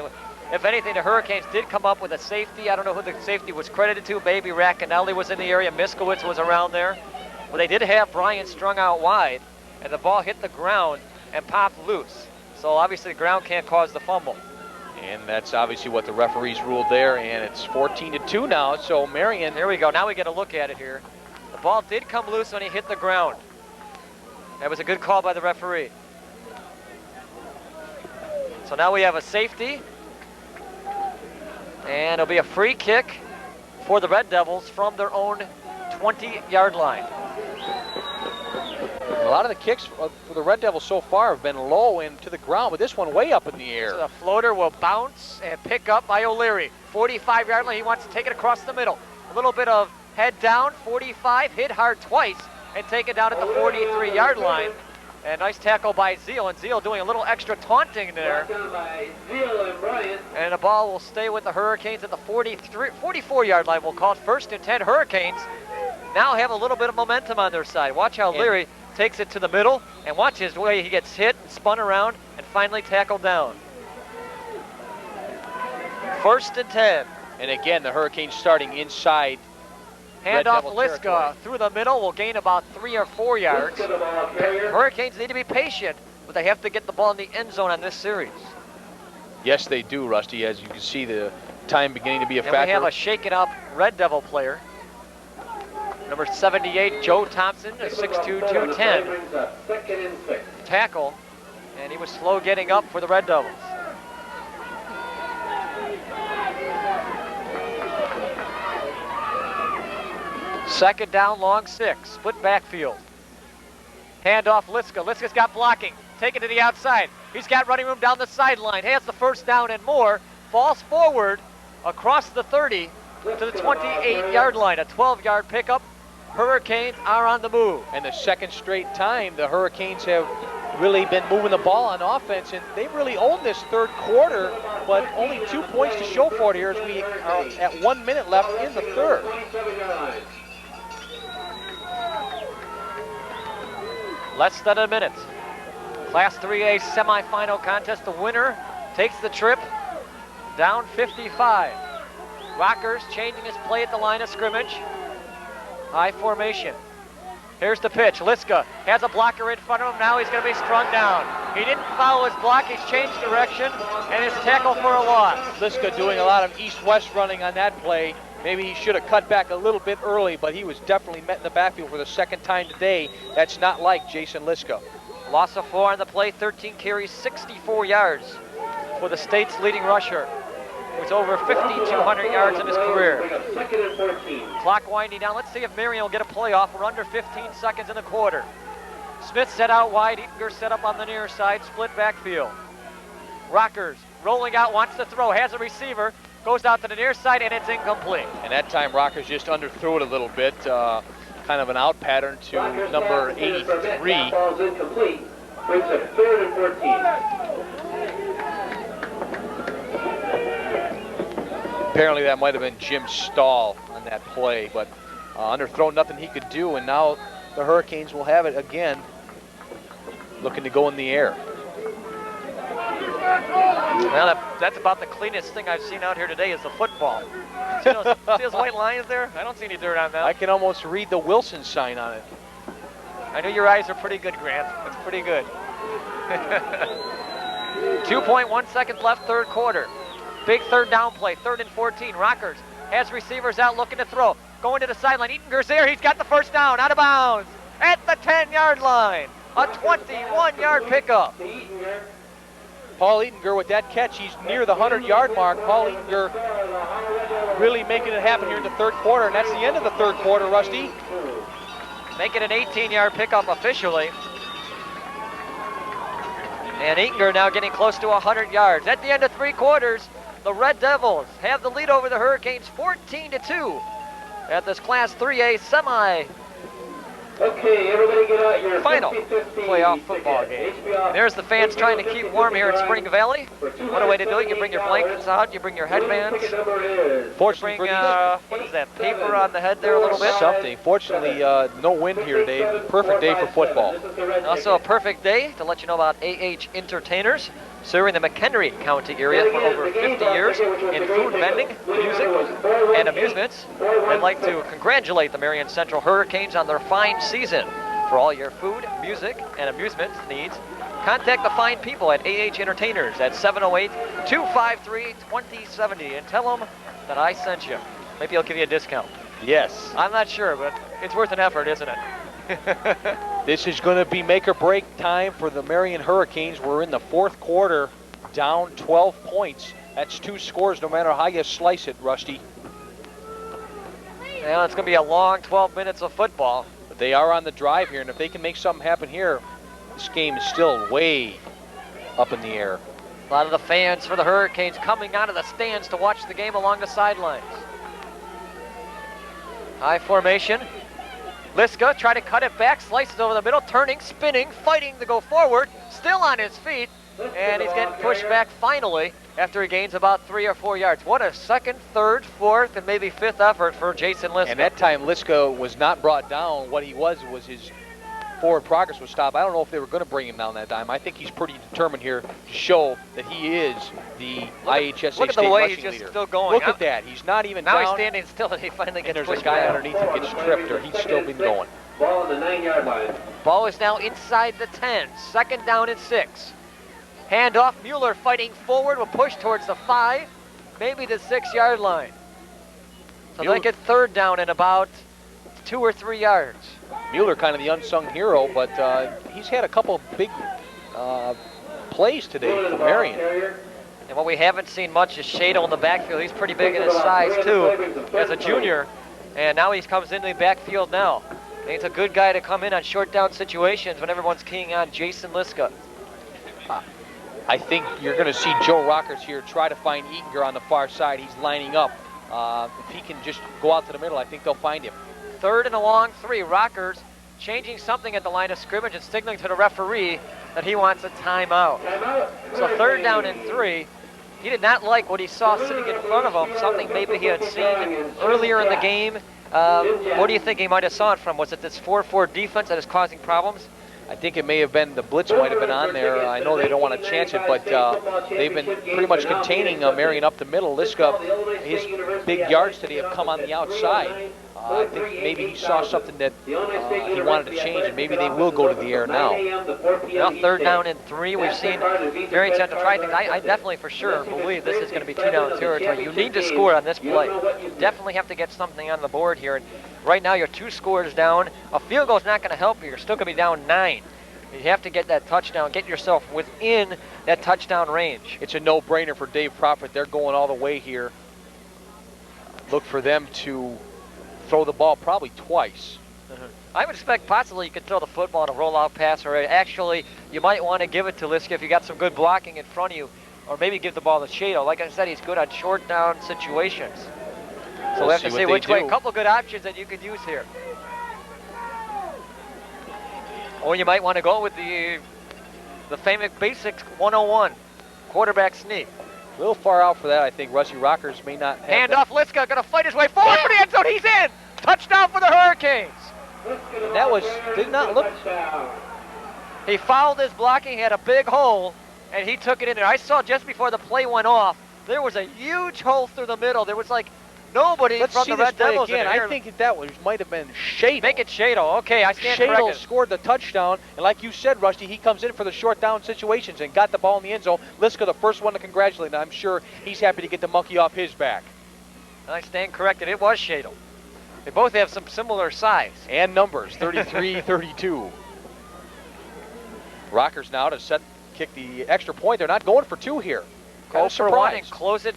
if anything, the Hurricanes did come up with a safety. I don't know who the safety was credited to. Maybe Racanelli was in the area. Miskowitz was around there. But they did have Brian strung out wide, and the ball hit the ground and popped loose. So obviously the ground can't cause the fumble. And that's obviously what the referees ruled there, and it's 14-2 now, so Marian... Here we go. Now we get a look at it here. The ball did come loose when he hit the ground. That was a good call by the referee. So now we have a safety, and it'll be a free kick for the Red Devils from their own 20-yard line. A lot of the kicks for the Red Devils so far have been low and to the ground, but this one way up in the air. So the floater will bounce and pick up by O'Leary. 45-yard line, he wants to take it across the middle. A little bit of head down, 45, hit hard twice, and take it down at the 43-yard line. And nice tackle by Zeal, and Zeal doing a little extra taunting there. And the ball will stay with the Hurricanes at the 44-yard line. We'll call it 1st and 10. Hurricanes now have a little bit of momentum on their side. Watch how Leary takes it to the middle, and watch his way he gets hit and spun around and finally tackled down. 1st and 10. And again, the Hurricanes starting inside. Handoff Liska through the middle will gain about 3 or 4 yards. Hurricanes need to be patient, but they have to get the ball in the end zone on this series. Yes, they do, Rusty. As you can see, the time beginning to be a factor. And we have a shaken up Red Devil player. Number 78, Joe Thompson, a 6'2", 210 tackle, and he was slow getting up for the Red Devils. Second down, long 6, split backfield. Handoff Liska. Liska's got blocking. Take it to the outside. He's got running room down the sideline. Has the first down and more. Falls forward across the 30 to the 28-yard line. A 12-yard pickup. Hurricanes are on the move. And the second straight time the Hurricanes have really been moving the ball on offense, and they've really owned this third quarter, but only 2 points to show for it here as we are at 1 minute left in the third. Less than a minute. Class 3A semifinal contest. The winner takes the trip down 55. Rockers changing his play at the line of scrimmage. High formation. Here's the pitch. Liska has a blocker in front of him. Now he's going to be strung down. He didn't follow his block. He's changed direction, and his tackle for a loss. Liska doing a lot of east-west running on that play. Maybe he should have cut back a little bit early, but he was definitely met in the backfield for the second time today. That's not like Jason Liska. Loss of 4 on the play, 13 carries, 64 yards for the state's leading rusher. It's over 5,200 yards in his career. Clock winding down. Let's see if Marian will get a play off. We're under 15 seconds in the quarter. Smith set out wide. Eatinger set up on the near side. Split backfield. Rockers rolling out, wants to throw, has a receiver, goes out to the near side, and it's incomplete. And that time Rockers just underthrew it a little bit. Kind of an out pattern to number 83. Ball's incomplete. Brings up 3rd and 14. Apparently that might have been Jim Stahl on that play, but underthrown, nothing he could do, and now the Hurricanes will have it again, looking to go in the air. Well, that's about the cleanest thing I've seen out here today is the football. See those white lines there? I don't see any dirt on them. I can almost read the Wilson sign on it. I know your eyes are pretty good, Grant. It's pretty good. 2.1 seconds left, third quarter. Big third down play, 3rd and 14. Rockers has receivers out looking to throw. Going to the sideline. Eatinger's there. He's got the first down. Out of bounds at the 10-yard line. A 21-yard pickup. Paul Eatinger with that catch. He's near the 100-yard mark. Paul Eatinger really making it happen here in the third quarter, and that's the end of the third quarter, Rusty. Making an 18-yard pickup officially. And Eatinger now getting close to 100 yards. At the end of 3 quarters, the Red Devils have the lead over the Hurricanes 14-2 at this Class 3A semi Okay, everybody get out your final 50-50 playoff football game. And there's the fans trying to keep warm here in Spring Valley. What a way to do it. You bring your blankets out, you bring your headbands. Fortunately Bring, for what is that, paper on the head there a little bit? something. Fortunately, no wind here today. Perfect day for football. Also a perfect day to let you know about AH Entertainers, serving the McHenry County area for over 50 years in food vending, music, and amusements. I'd like to congratulate the Marian Central Hurricanes on their fine season. For all your food, music, and amusement needs, contact the fine people at AH Entertainers at 708-253-2070 and tell them that I sent you. Maybe I'll give you a discount. Yes. I'm not sure, but it's worth an effort, isn't it? This is going to be make or break time for the Marian Hurricanes. We're in the fourth quarter, down 12 points. That's 2 scores no matter how you slice it, Rusty. Well, it's going to be a long 12 minutes of football. But they are on the drive here, and if they can make something happen here, this game is still way up in the air. A lot of the fans for the Hurricanes coming out of the stands to watch the game along the sidelines. High formation. Liska try to cut it back, slices over the middle, turning, spinning, fighting to go forward, still on his feet, and he's getting pushed back finally after he gains about 3 or 4 yards. What a second, third, fourth, and maybe 5th effort for Jason Liska. And that time Liska was not brought down. What he was his forward progress was stopped. I don't know if they were going to bring him down that time. I think he's pretty determined here to show that he is the IHSA look at state the way rushing he's just leader. still going. Look at that. He's not even now down. he's standing still and he finally And gets there's pushed a guy back. underneath him gets tripped, or he'd still been going. Ball on the 9-yard line. Ball is now inside the 10. 2nd down and 6. Handoff. Mueller fighting forward. Will push towards the 5, maybe the 6-yard line. So they get 3rd down in about 2 or 3 yards. Mueller kind of the unsung hero, but he's had a couple of big plays today for Marian. And what we haven't seen much is Shado in the backfield. He's pretty big in his size too, as a junior. And now he comes into the backfield now. And he's a good guy to come in on short down situations when everyone's keying on Jason Liska. I think you're going to see Joe Rockers here try to find Eatinger on the far side. He's lining up. If he can just go out to the middle, I think they'll find him. 3rd and a long 3. Rockers changing something at the line of scrimmage and signaling to the referee that he wants a timeout. So 3rd down and 3. He did not like what he saw sitting in front of him, something maybe he had seen earlier in the game. What do you think he might have saw it from? Was it this 4-4 defense that is causing problems? I think it may have been the blitz might have been on there. I know they don't want to chance it, but they've been pretty much containing Marian up the middle. Liska, his big yards today have come on the outside. I think maybe he saw something that he wanted to change, and maybe they will go to the air now. Now 3rd down and 3. We've seen Marian Central try things. I definitely for sure believe this is going to be 2-down territory. You need to score on this play. You definitely have to get something on the board here. And right now you're 2 scores down. A field goal is not going to help you. You're still going to be down 9. You have to get that touchdown, get yourself within that touchdown range. It's a no-brainer for Dave Profit. They're going all the way here. Look for them to throw the ball probably twice. I would expect possibly you could throw the football on a rollout pass, or actually you might want to give it to Liska if you got some good blocking in front of you, or maybe give the ball to Shado. Like I said, he's good on short down situations. So we have to see which way. A couple good options that you could use here. Or you might want to go with the famous basics 101, quarterback sneak. A little far out for that, I think. Rusty Rockers may not have Hand off, Liska, going to fight his way forward for the end zone. He's in. Touchdown for the Hurricanes. That did not look. He fouled his blocking, he had a big hole, and he took it in there. I saw just before the play went off, there was a huge hole through the middle. There was like nobody from the Red Devils again. I think that might have been Shado. Make it Shado. Okay, I stand corrected. corrected. Scored the touchdown, and like you said, Rusty, he comes in for the short down situations and got the ball in the end zone. Liska, the first one to congratulate him. I'm sure he's happy to get the monkey off his back. I stand corrected. It was Shado. They both have some similar size. And numbers, 33, 32. Rockers now to kick the extra point. They're not going for 2 here. Go for 1 and close it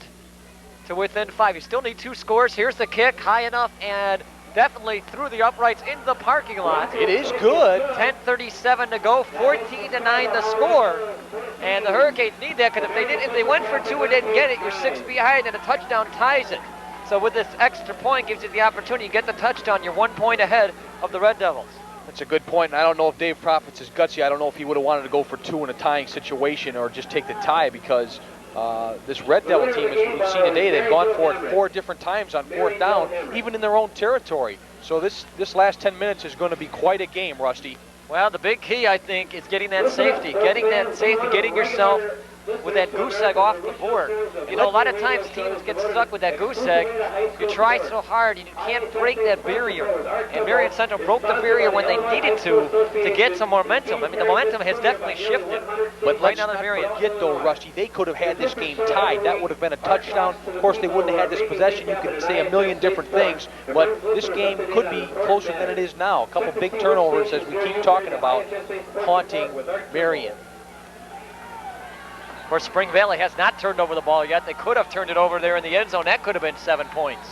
to within 5. You still need 2 scores. Here's the kick, high enough and definitely through the uprights into the parking lot. It is good. 10:37 to go, 14-9 the score. And the Hurricanes need that, because if they went for 2 and didn't get it, you're 6 behind and a touchdown ties it. So with this extra point, gives you the opportunity to get the touchdown. You're 1 point ahead of the Red Devils. That's a good point, and I don't know if Dave Profit's is gutsy. I don't know if he would have wanted to go for 2 in a tying situation or just take the tie, because this Red Devil team, as we've seen today, they've gone for it 4 different times on 4th down, even in their own territory. So this last 10 minutes is going to be quite a game, Rusty. Well, the big key, I think, is getting that safety. Getting yourself with that goose egg off the board. You know, a lot of times teams get stuck with that goose egg. You try so hard, and you can't break that barrier. And Marian Central broke the barrier when they needed to get some momentum. I mean, the momentum has definitely shifted. But let's not forget, though, Rusty, they could have had this game tied. That would have been a touchdown. Of course, they wouldn't have had this possession. You could say a million different things, but this game could be closer than it is now. A couple big turnovers, as we keep talking about, haunting Marian. Of course, Spring Valley has not turned over the ball yet. They could have turned it over there in the end zone. That could have been 7 points.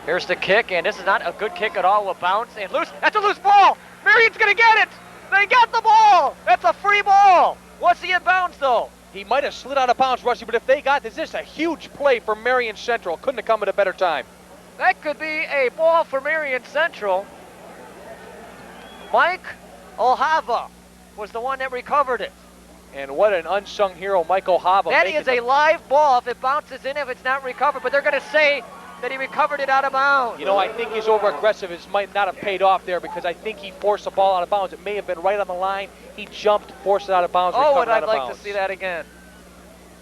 Here's the kick, and this is not a good kick at all. A bounce and loose. That's a loose ball. Marian's going to get it. They got the ball. That's a free ball. What's he in bounds, though? He might have slid out of bounds, Rusty, but if they got this is a huge play for Marian Central. Couldn't have come at a better time. That could be a ball for Marian Central. Mike O'Hava was the one that recovered it. And what an unsung hero, Mike O'Hava. That is a live ball if it bounces in, if it's not recovered, but they're going to say that he recovered it out of bounds. You know, I think he's over-aggressive. It might not have paid off there, because I think he forced the ball out of bounds. It may have been right on the line. He jumped, forced it out of bounds, and I'd like to see that again.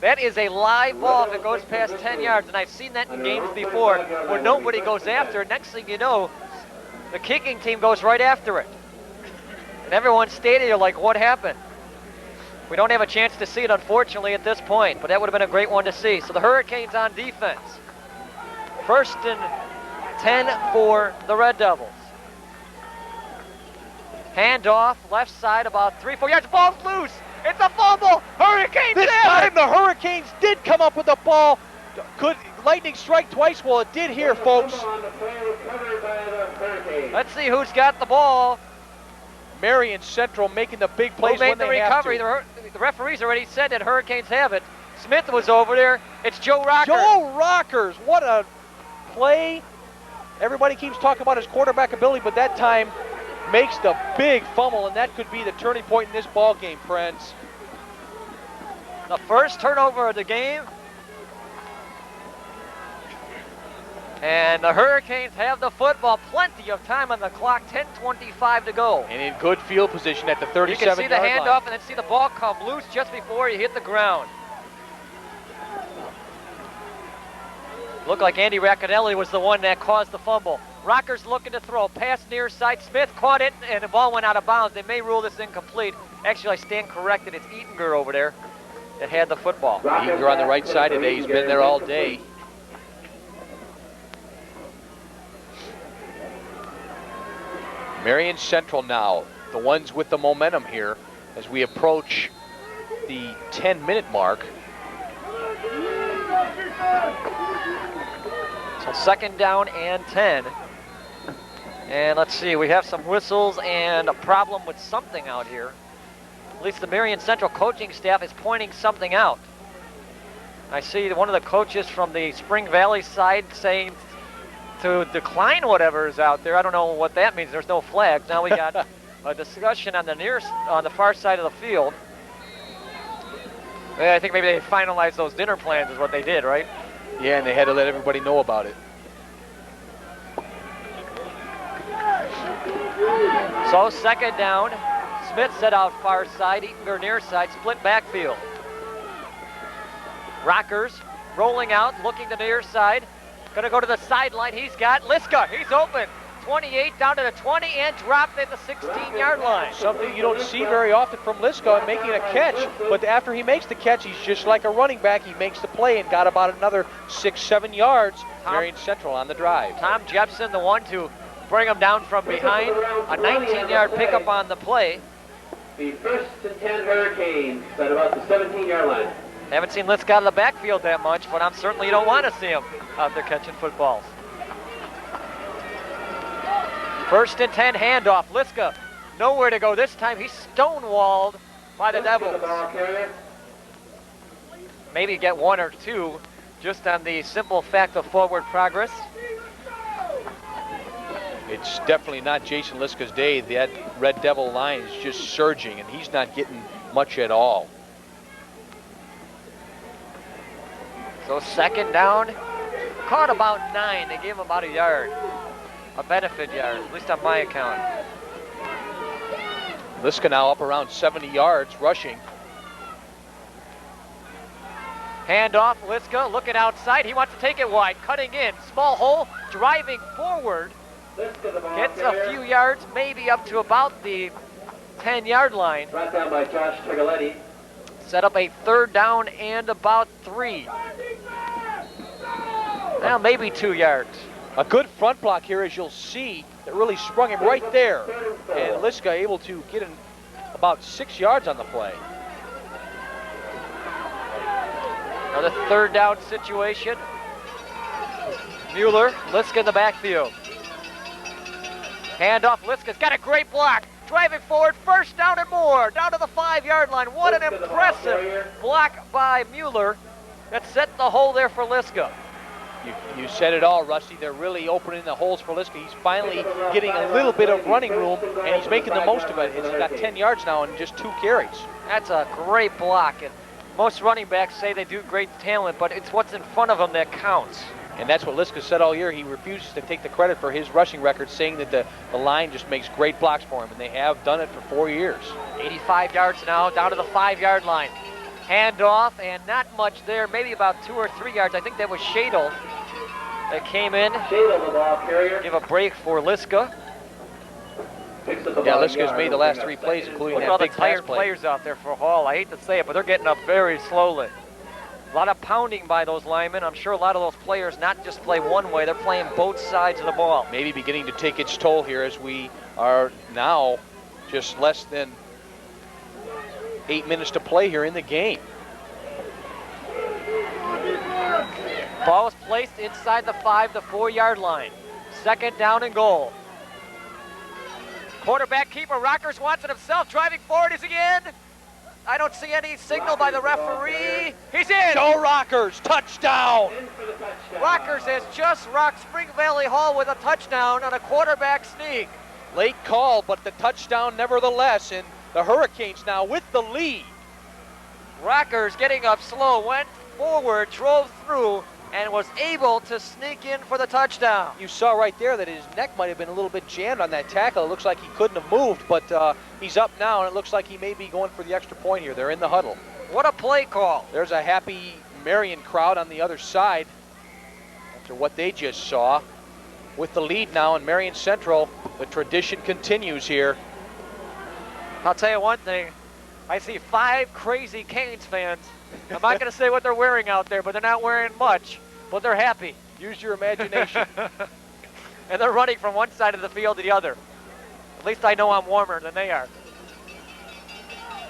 That is a live ball if it goes past 10 yards, and I've seen that in games before where nobody goes after it. Next thing you know, the kicking team goes right after it. And everyone's standing there like, what happened? We don't have a chance to see it, unfortunately, at this point, but that would have been a great one to see. So the Hurricanes on defense. 1st and 10 for the Red Devils. Hand off, left side, about 3-4 yards. Ball's loose. It's a fumble. Hurricanes This time the Hurricanes did come up with the ball. Could lightning strike twice? Well, it did here, folks. Let's see who's got the ball. Marian Central making the big plays when they have to. The referees already said that Hurricanes have it. Smith was over there. It's Joe Rocker. Joe Rockers, what a play. Everybody keeps talking about his quarterback ability, but that time makes the big fumble, and that could be the turning point in this ball game, friends. The first turnover of the game. And the Hurricanes have the football. Plenty of time on the clock. 10:25 to go. And in good field position at the 37-yard line. You can see the handoff and then see the ball come loose just before you hit the ground. Looked like Andy Racconelli was the one that caused the fumble. Rockers looking to throw. Pass near side. Smith caught it, and the ball went out of bounds. They may rule this incomplete. Actually, I stand corrected. It's Eatinger over there that had the football. Eatinger on the right side today. He's been there all day. Marian Central now, the ones with the momentum here as we approach the 10-minute mark. So 2nd down and 10. And let's see, we have some whistles and a problem with something out here. At least the Marian Central coaching staff is pointing something out. I see one of the coaches from the Spring Valley side saying to decline whatever is out there. I don't know what that means. There's no flags. Now we got a discussion on the far side of the field. I think maybe they finalized those dinner plans is what they did, right? Yeah, and they had to let everybody know about it. So 2nd down. Smith set out far side, Eatinger near side, split backfield. Rockers rolling out, looking to the near side. Gonna go to the sideline. He's got Liska. He's open. 28 down to the 20 and dropped at the 16-yard line. Something you don't see very often from Liska making a catch, but after he makes the catch, he's just like a running back. He makes the play and got about another 6-7 yards. Marian Central on the drive. Tom Jepson, the one to bring him down from behind. A 19-yard pickup on the play. The 1st and 10 Hurricanes at about the 17-yard line. Haven't seen Liska out of the backfield that much, but I'm certainly don't want to see him out there catching footballs. 1st and 10 handoff. Liska nowhere to go this time. He's stonewalled by the Devils. Maybe get 1 or 2 just on the simple fact of forward progress. It's definitely not Jason Liska's day. That Red Devil line is just surging, and he's not getting much at all. So 2nd down, caught about 9. They gave him about a yard, a benefit yard, at least on my account. Liska now up around 70 yards rushing. Handoff, Liska looking outside. He wants to take it wide, cutting in, small hole, driving forward. Gets a few yards, maybe up to about the 10-yard line. Brought down by Josh Trigoletti. Set up a 3rd down and about 3. Well, maybe 2 yards. A good front block here, as you'll see, that really sprung him right there. And Liska able to get in about 6 yards on the play. Another 3rd down situation. Mueller, Liska in the backfield. Handoff, Liska's got a great block. Driving forward, 1st down and more. Down to the 5-yard line. What an impressive block by Mueller that set the hole there for Liska. You said it all, Rusty. They're really opening the holes for Liska. He's finally getting a little bit of running room, and he's making the most of it. He's got 10 yards now in just 2 carries. That's a great block. And most running backs say they do great talent, but it's what's in front of them that counts. And that's what Liska said all year. He refuses to take the credit for his rushing record, saying that the line just makes great blocks for him, and they have done it for 4 years. 85 yards now, down to the 5-yard line. Handoff, and not much there, maybe about 2 or 3 yards. I think that was Shadle that came in. Shadle, the ball carrier. Give a break for Liska. Yeah, Liska's made the last 3 plays, including Look at that all the big pass tired play. players out there for Hall. I hate to say it, but they're getting up very slowly. A lot of pounding by those linemen. I'm sure a lot of those players not just play one way, they're playing both sides of the ball. Maybe beginning to take its toll here as we are now just less than 8 minutes to play here in the game. Ball is placed inside the 5 to 4-yard line. 2nd down and goal. Quarterback keeper Rockers wants it himself. Driving forward, is he in? I don't see any signal by the referee. He's in. Go Rockers, touchdown. Rockers has just rocked Spring Valley Hall with a touchdown on a quarterback sneak. Late call, but the touchdown nevertheless, and the Hurricanes now with the lead. Rockers getting up slow, went forward, drove through, and was able to sneak in for the touchdown. You saw right there that his neck might have been a little bit jammed on that tackle. It looks like he couldn't have moved, but he's up now, and it looks like he may be going for the extra point here. They're in the huddle. What a play call. There's a happy Marian crowd on the other side after what they just saw. With the lead now in Marian Central, the tradition continues here. I'll tell you one thing. I see 5 crazy Canes fans. I'm not going to say what they're wearing out there, but they're not wearing much, but they're happy. Use your imagination. And they're running from one side of the field to the other. At least I know I'm warmer than they are.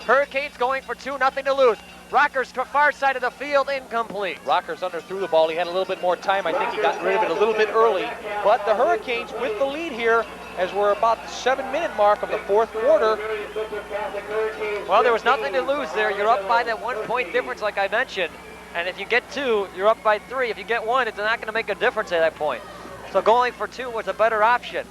Hurricanes going for 2, nothing to lose. Rockers to far side of the field, incomplete. Rockers underthrew the ball. He had a little bit more time. I think he got rid of it a little bit early. But the Hurricanes with the lead here as we're about the 7-minute mark of the fourth quarter. Well, there was nothing to lose there. You're up by that 1 point difference like I mentioned. And if you get 2, you're up by 3. If you get 1, it's not going to make a difference at that point. So going for 2 was a better option.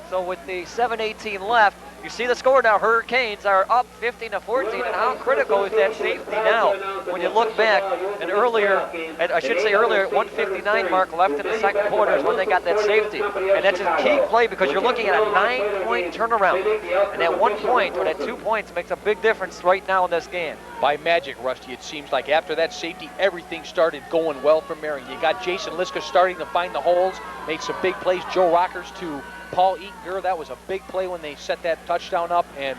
So with the 7:18 left, you see the score now. Hurricanes are up 15-14, and how critical is that safety now? When you look back, and earlier, and I should say earlier, 1:59 mark left in the second quarter is when they got that safety. And that's a key play because you're looking at a 9-point turnaround. And that 1 point or that 2 points makes a big difference right now in this game. By magic, Rusty, it seems like after that safety, everything started going well for Marian. You got Jason Liska starting to find the holes, made some big plays. Joe Rockers to Paul Eaton, that was a big play when they set that touchdown up, and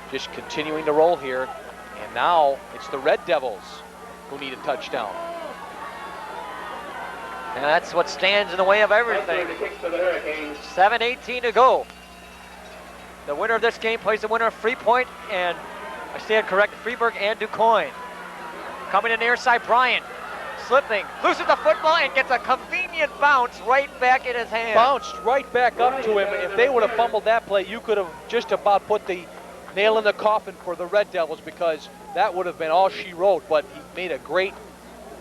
just continuing to roll here. And now it's the Red Devils who need a touchdown. And that's what stands in the way of everything. 7:18 to go. The winner of this game plays the winner of Freepoint, and I stand correct, Freeburg and DuQuoin. Coming in near side, Bryant. Slipping, loses the football and gets a convenient bounce right back in his hand. Bounced right back up to him. If they would have fumbled that play, you could have just about put the nail in the coffin for the Red Devils, because that would have been all she wrote. But he made a great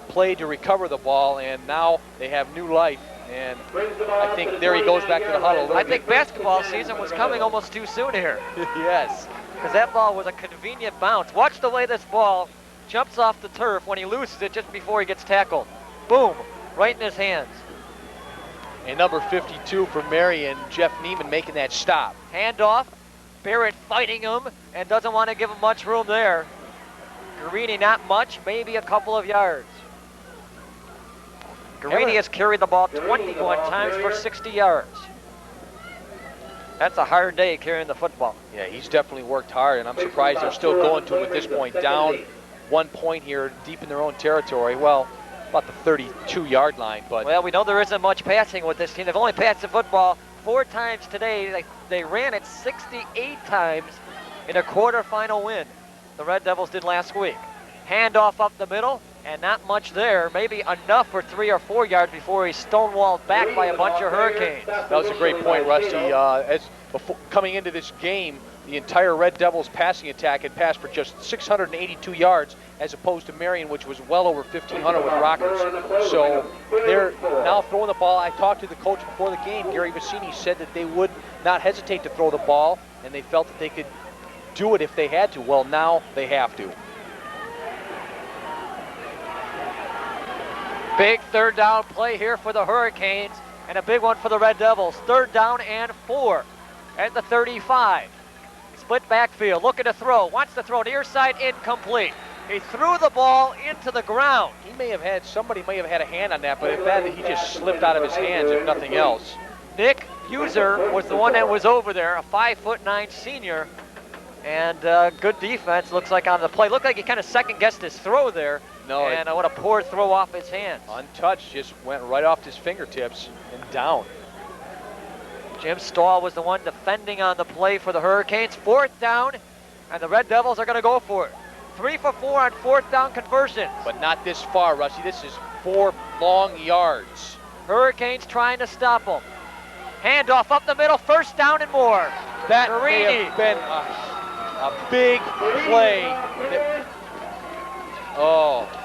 play to recover the ball, and now they have new life. And I think there he goes back to the huddle. I think basketball season was coming almost too soon here. Yes. Because that ball was a convenient bounce. Watch the way this ball jumps off the turf when he loses it just before he gets tackled. Boom, right in his hands. And number 52 for Marian, Jeff Neiman making that stop. Handoff, Barrett fighting him and doesn't want to give him much room there. Guarini not much, maybe a couple of yards. Guarini has carried the ball 21 times for 60 yards. That's a hard day carrying the football. Yeah, he's definitely worked hard, and I'm surprised they're still going to him at this point. Down 1 point here, deep in their own territory. Well, about the 32-yard line, but... Well, we know there isn't much passing with this team. They've only passed the football 4 times today. They ran it 68 times in a quarterfinal win. The Red Devils did last week. Handoff up the middle, and not much there. Maybe enough for 3 or 4 yards before he's stonewalled back by a bunch of Hurricanes. That was a great point, Rusty. Coming into this game, the entire Red Devils passing attack had passed for just 682 yards, as opposed to Marian, which was well over 1,500 with Rockers. So they're now throwing the ball. I talked to the coach before the game. Gary Vicini said that they would not hesitate to throw the ball, and they felt that they could do it if they had to. Well, now they have to. Big 3rd down play here for the Hurricanes, and a big one for the Red Devils. 3rd down and 4 at the 35. Split backfield, looking to throw, wants to throw near side, incomplete. He threw the ball into the ground. Somebody may have had a hand on that, but it's bad that he just slipped out of his hands, if nothing else. Nick Buser was the one that was over there, a 5'9" senior, and good defense, looks like on the play. Looked like he kind of second-guessed his throw there. No, and what a poor throw off his hands. Untouched, just went right off his fingertips and down. Jim Stahl was the one defending on the play for the Hurricanes. 4th down, and the Red Devils are going to go for it. 3 for 4 on 4th down conversions. But not this far, Rusty. This is 4 long yards. Hurricanes trying to stop them. Handoff up the middle, 1st down and more. That may have been a big play.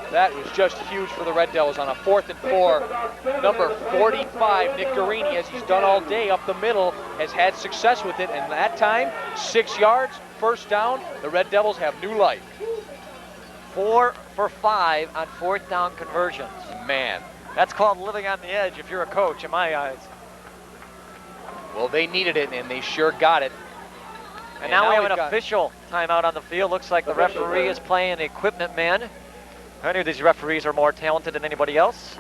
That was just huge for the Red Devils on a 4th and 4. Number 45, Nick Guarini, as he's done all day up the middle, has had success with it. And that time, 6 yards, 1st down. The Red Devils have new life. 4 for 5 on 4th down conversions. Man, That's called living on the edge if you're a coach, in my eyes. Well, they needed it, and they sure got it. And now we have an official timeout on the field. Looks like the referee is playing the equipment man. I knew these referees are more talented than anybody else.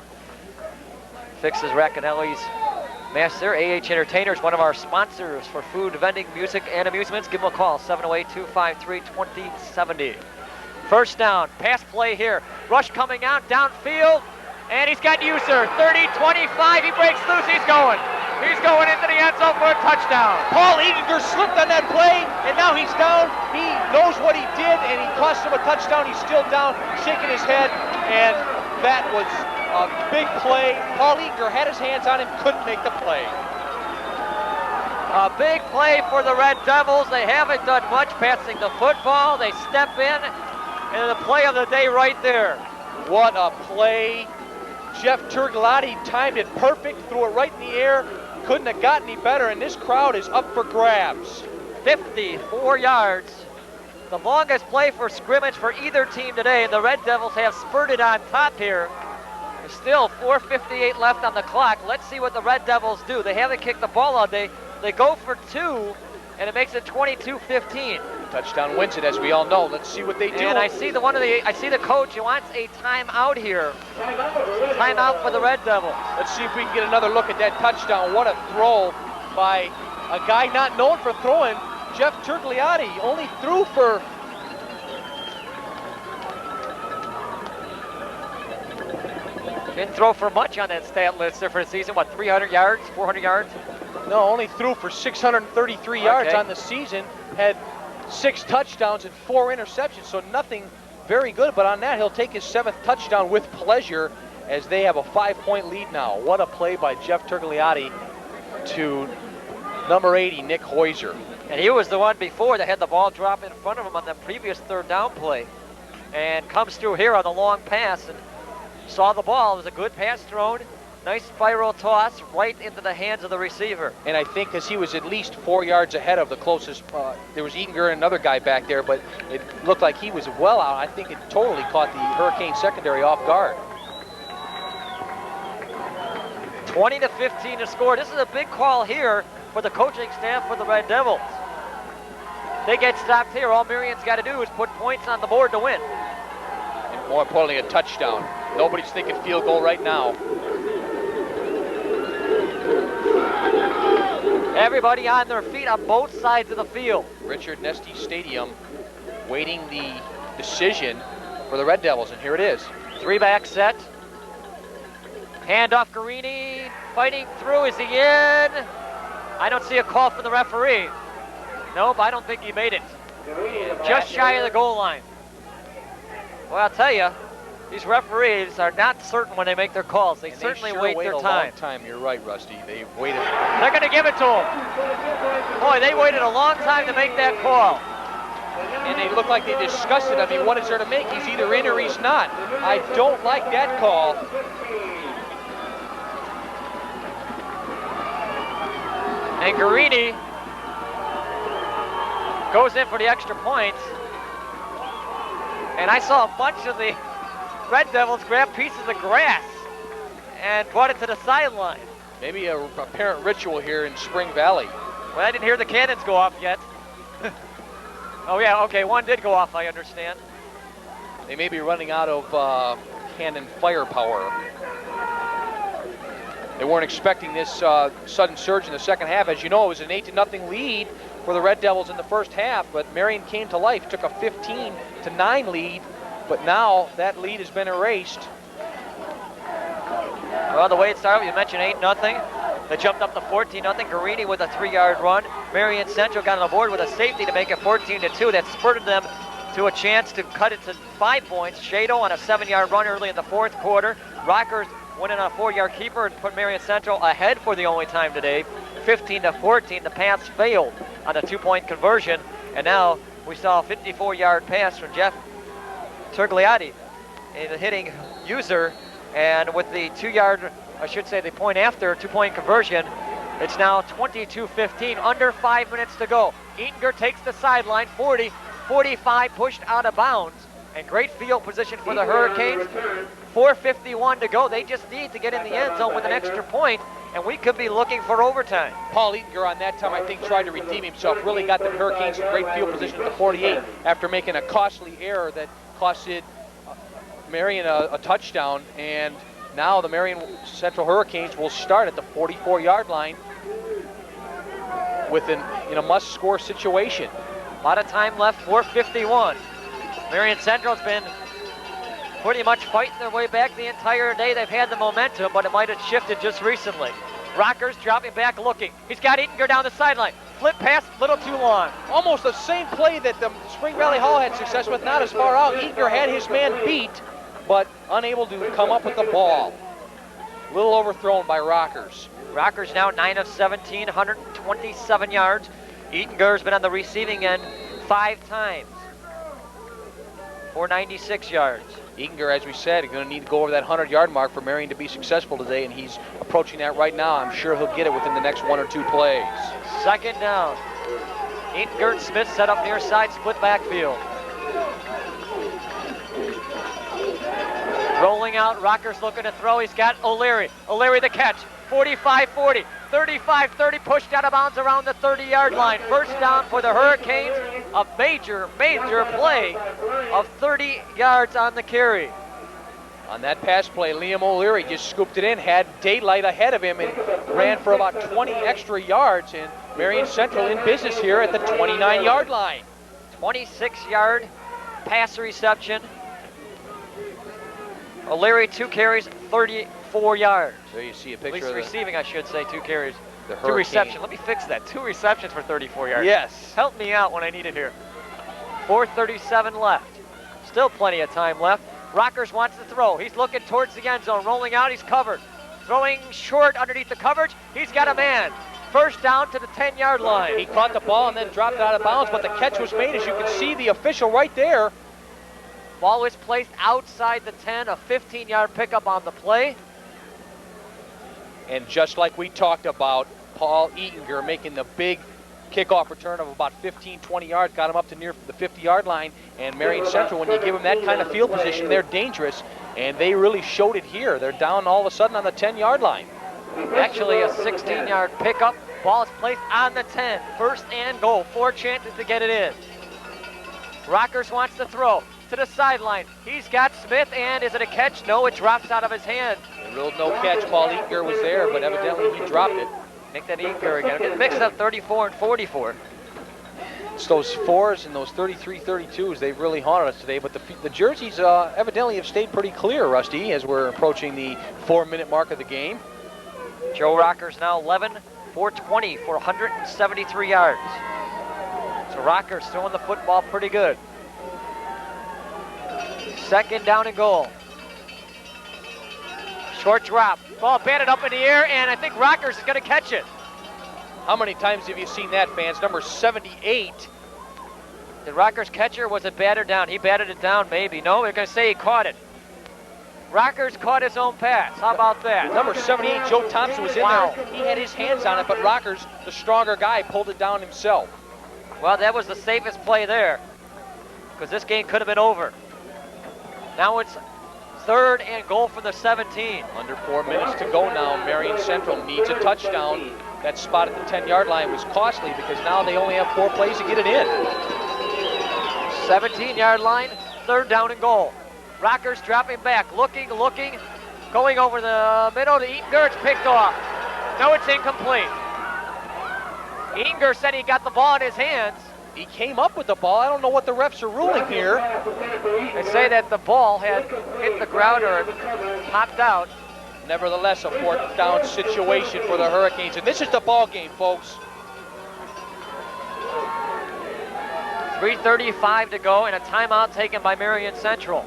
Fixes Racanelli's Master. AH Entertainers, one of our sponsors for food, vending, music, and amusements. Give them a call, 708-253-2070. First down, pass play here. Rush coming out, downfield, and he's got User. 30-25, he breaks loose, he's going. He's going into the end zone for a touchdown. Paul Eager slipped on that play, and now he's down. He knows what he did, and he cost him a touchdown. He's still down, shaking his head, and that was a big play. Paul Eager had his hands on him, couldn't make the play. A big play for the Red Devils. They haven't done much passing the football. They step in, and the play of the day right there. What a play. Jeff Turglotti timed it perfect, threw it right in the air. Couldn't have gotten any better, and this crowd is up for grabs. 54 yards. The longest play for scrimmage for either team today, and the Red Devils have spurted on top here. There's still 4:58 left on the clock. Let's see what the Red Devils do. They haven't kicked the ball all day. They go for 2, and it makes it 22-15. Touchdown wins it, as we all know. Let's see what they do. And I see the coach who wants a timeout here. Timeout for the Red Devils. Let's see if we can get another look at that touchdown. What a throw by a guy not known for throwing. Jeff Turgliotti only threw for didn't throw for much on that stat list there for the season. What, 300 yards, 400 yards? No, only threw for 633 yards on the season. Had 6 touchdowns and 4 interceptions, so nothing very good. But on that, he'll take his 7th touchdown with pleasure as they have a 5-point lead now. What a play by Jeff Turgliotti to number 80, Nick Heuser. And he was the one before that had the ball drop in front of him on the previous 3rd down play. And comes through here on the long pass and saw the ball. It was a good pass thrown. Nice spiral toss right into the hands of the receiver. And I think because he was at least 4 yards ahead of the closest, there was Eager and another guy back there, but it looked like he was well out. I think it totally caught the Hurricane secondary off guard. 20-15 to score. This is a big call here for the coaching staff for the Red Devils. They get stopped here. All Marian's got to do is put points on the board to win. And more importantly, a touchdown. Nobody's thinking field goal right now. Everybody on their feet on both sides of the field. Richard Nesty Stadium waiting the decision for the Red Devils, and here it is. 3-back set. Handoff Guarini, fighting through. Is he in? I don't see a call from the referee. Nope, I don't think he made it. Just shy of the goal line. Well, I'll tell you, these referees are not certain when they make their calls. They certainly wait their time. Long time. You're right, Rusty. They waited. They're going to give it to him. Boy, they waited a long time to make that call. And they look like they discussed it. I mean, what is there to make? He's either in or he's not. I don't like that call. And Guarini goes in for the extra points. And I saw a bunch of the Red Devils grab pieces of grass and brought it to the sideline. Maybe a apparent ritual here in Spring Valley. Well, I didn't hear the cannons go off yet. Oh yeah, okay, one did go off, I understand. They may be running out of cannon firepower. They weren't expecting this sudden surge in the second half. As you know, it was an 8-0 lead for the Red Devils in the first half, but Marian came to life, took a 15-9 lead, but now that lead has been erased. Well, the way it started, you mentioned 8-0. They jumped up to 14-0. Guarini with a 3-yard run. Marian Central got on the board with a safety to make it 14-2. That spurted them to a chance to cut it to 5 points. Shado on a 7-yard run early in the fourth quarter. Rockers went in on a 4-yard keeper and put Marian Central ahead for the only time today. 15-14, the pass failed on a 2-point conversion. And now we saw a 54-yard pass from Jeff Turgliotti hitting User. And with the 2-yard, I should say the point after 2-point conversion, it's now 22-15, under 5 minutes to go. Eatinger takes the sideline, 40, 45, pushed out of bounds. And great field position for the Hurricanes. 4:51 to go. They just need to get in the end zone with an extra point, and we could be looking for overtime. Paul Eatinger on that time, I think, tried to redeem himself. Really got the Hurricanes in great field position at the 48 after making a costly error that costed Marian a touchdown. And now the Marian Central Hurricanes will start at the 44-yard line in a must-score situation. A lot of time left, 4:51. Marian Central's been pretty much fighting their way back the entire day. They've had the momentum, but it might have shifted just recently. Rockers dropping back, looking. He's got Eatinger down the sideline. Flip pass, little too long. Almost the same play that the Spring Valley Hall had success with, not as far out. Eatinger had his man beat, but unable to come up with the ball. A little overthrown by Rockers. Rockers now 9 of 17, 127 yards. Eatinger's been on the receiving end 5 times for 96 yards. Eatinger, as we said, is going to need to go over that 100-yard mark for Marian to be successful today, and he's approaching that right now. I'm sure he'll get it within the next 1 or 2 plays. Second down. Eatinger, Smith set up near side, split backfield. Rolling out, Rockers looking to throw. He's got O'Leary. O'Leary the catch. 45-40, 35-30, pushed out of bounds around the 30-yard line. First down for the Hurricanes. A major, major play of 30 yards on the carry. On that pass play, Liam O'Leary just scooped it in, had daylight ahead of him, and ran for about 20 extra yards. And Marian Central in business here at the 29-yard line. 26-yard pass reception. O'Leary 2 carries, 34 yards. There you see a At picture least of receiving, I should say, 2 carries. the 2 Hurricane. receptions. Let me fix that. 2 receptions for 34 yards. Yes. Help me out when I need it here. 4:37 left. Still plenty of time left. Rockers wants to throw. He's looking towards the end zone. Rolling out, he's covered. Throwing short underneath the coverage. He's got a man. First down to the 10-yard line. He caught the ball and then dropped it out of bounds, but the catch was made, as you can see the official right there. Ball was placed outside the 10, a 15-yard pickup on the play. And just like we talked about, Paul Eatinger making the big kickoff return of about 15, 20 yards, got him up to near the 50-yard line. And Marian Central, when you give them that kind of field position, they're dangerous. And they really showed it here. They're down all of a sudden on the 10-yard line. Actually a 16-yard pickup. Ball is placed on the 10. First and goal. 4 chances to get it in. Rockers wants to throw to the sideline. He's got Smith, and is it a catch? No, it drops out of his hand. A real no catch. Paul Eatinger was there, but evidently he dropped it. Make that Eatinger again. Get mixed up 34 and 44. It's those 4s and those 33, 32s. They've really haunted us today, but the jerseys evidently have stayed pretty clear, Rusty, as we're approaching the 4-minute mark of the game. Joe Rockers now 11 for 20 for 173 yards. So Rockers throwing the football pretty good. Second down and goal. Short drop. Ball batted up in the air, and I think Rockers is going to catch it. How many times have you seen that, fans? Number 78. Did Rockers catch it, or was it batted down? He batted it down, maybe. No, we're going to say he caught it. Rockers caught his own pass. How about that? Number 78, Joe Thompson, was in Wow. there. He had his hands on it, but Rockers, the stronger guy, pulled it down himself. Well, that was the safest play there, because this game could have been over. Now it's third and goal from the 17. Under 4 minutes to go now. Marian Central needs a touchdown. That spot at the 10-yard line was costly because now they only have 4 plays to get it in. 17-yard line, third down and goal. Rockers dropping back, looking, going over the middle to Eatinger. It's picked off. No, it's incomplete. Eatinger said he got the ball in his hands. He came up with the ball. I don't know what the refs are ruling here. They say that the ball had hit the ground or popped out. Nevertheless, a 4th down situation for the Hurricanes. And this is the ball game, folks. 3:35 to go and a timeout taken by Marian Central.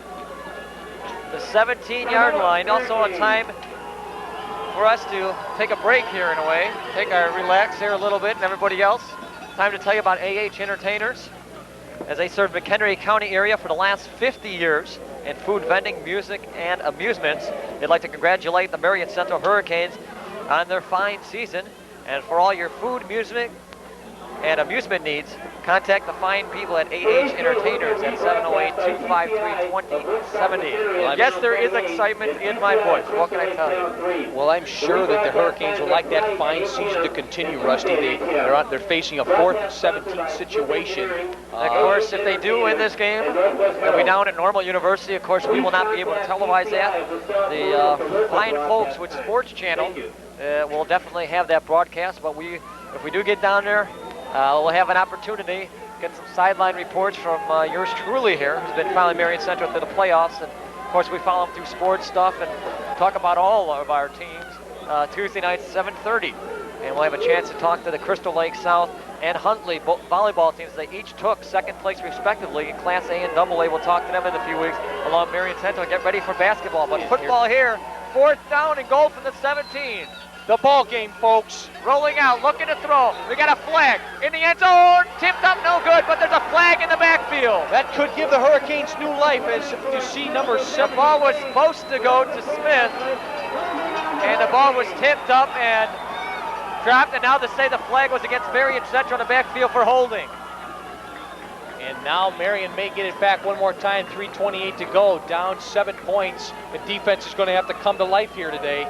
The 17-yard line, also a time for us to take a break here in a way. Relax here a little bit, and everybody else. Time to tell you about AH Entertainers. As they serve McHenry County area for the last 50 years in food vending, music, and amusements, they'd like to congratulate the Marian Central Hurricanes on their fine season. And for all your food, music, and amusement needs, contact the fine people at AH Entertainers at 708-253-2070. Yes, there is excitement in my voice. What can I tell you? Well, I'm sure that the Hurricanes would like that fine season to continue, Rusty. They're facing a 4th and 17 situation. Of course, if they do win this game, they'll be down at Normal University. Of course, we will not be able to televise that. The fine folks with Sports Channel will definitely have that broadcast, but if we do get down there, we'll have an opportunity to get some sideline reports from yours truly here, who's been following Marian Central through the playoffs. And of course, we follow them through sports stuff and talk about all of our teams Tuesday nights, 7:30. And we'll have a chance to talk to the Crystal Lake South and Huntley volleyball teams. They each took 2nd place respectively in Class A and AA. We'll talk to them in a few weeks along Marian Central and get ready for basketball. But football here, 4th down and goal from the 17. The ball game, folks. Rolling out, looking to throw. We got a flag in the end zone. Tipped up, no good, but there's a flag in the backfield. That could give the Hurricanes new life, as you see number 7. The ball was supposed to go to Smith, and the ball was tipped up and dropped, and now they say the flag was against Marian Central in the backfield for holding. And now Marian may get it back one more time, 3:28 to go, down 7 points. The defense is going to have to come to life here today.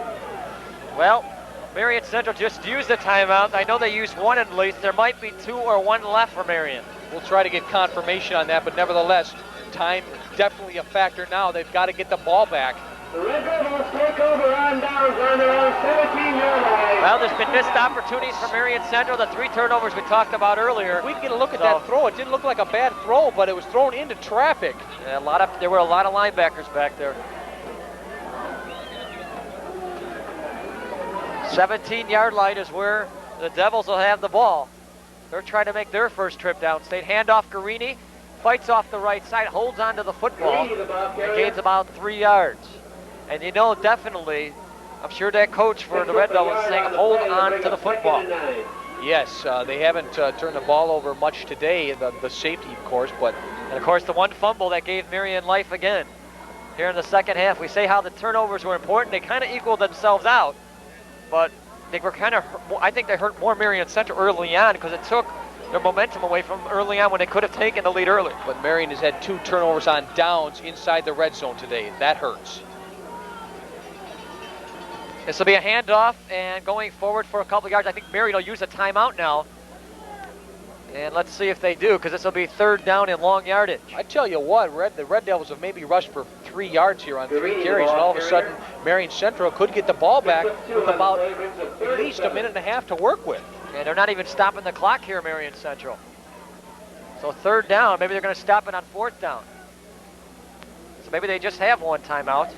Well, Marian Central just used a timeout. I know they used one at least. There might be 2 or 1 left for Marian. We'll try to get confirmation on that, but nevertheless, time definitely a factor now. They've got to get the ball back. The Red Devils take over on downs on their own 17-yard line. Well, there's been missed opportunities for Marian Central. The 3 turnovers we talked about earlier. We can get a look at that throw. It didn't look like a bad throw, but it was thrown into traffic. There were a lot of linebackers back there. 17-yard line is where the Devils will have the ball. They're trying to make their first trip downstate. Handoff Garini, fights off the right side, holds onto the football, and gains about 3 yards. And you know, definitely, I'm sure that coach for the Red Devils is saying, hold on to the football. Yes, they haven't turned the ball over much today, the safety, of course, but... And of course, the one fumble that gave Marian life again. Here in the second half, we say how the turnovers were important. They kind of equaled themselves out. But they were I think they hurt more Marian Central early on because it took their momentum away from early on when they could have taken the lead early. But Marian has had 2 turnovers on downs inside the red zone today. That hurts. This will be a handoff and going forward for a couple of yards. I think Marian will use a timeout now. And let's see if they do, because this will be 3rd down and long yardage. I tell you what, the Red Devils have maybe rushed for 3 yards here on 3 carries, and all of a sudden Marian Central could get the ball back with about at least a minute and a half to work with. And they're not even stopping the clock here, Marian Central. So 3rd down, maybe they're going to stop it on 4th down. So maybe they just have 1 timeout.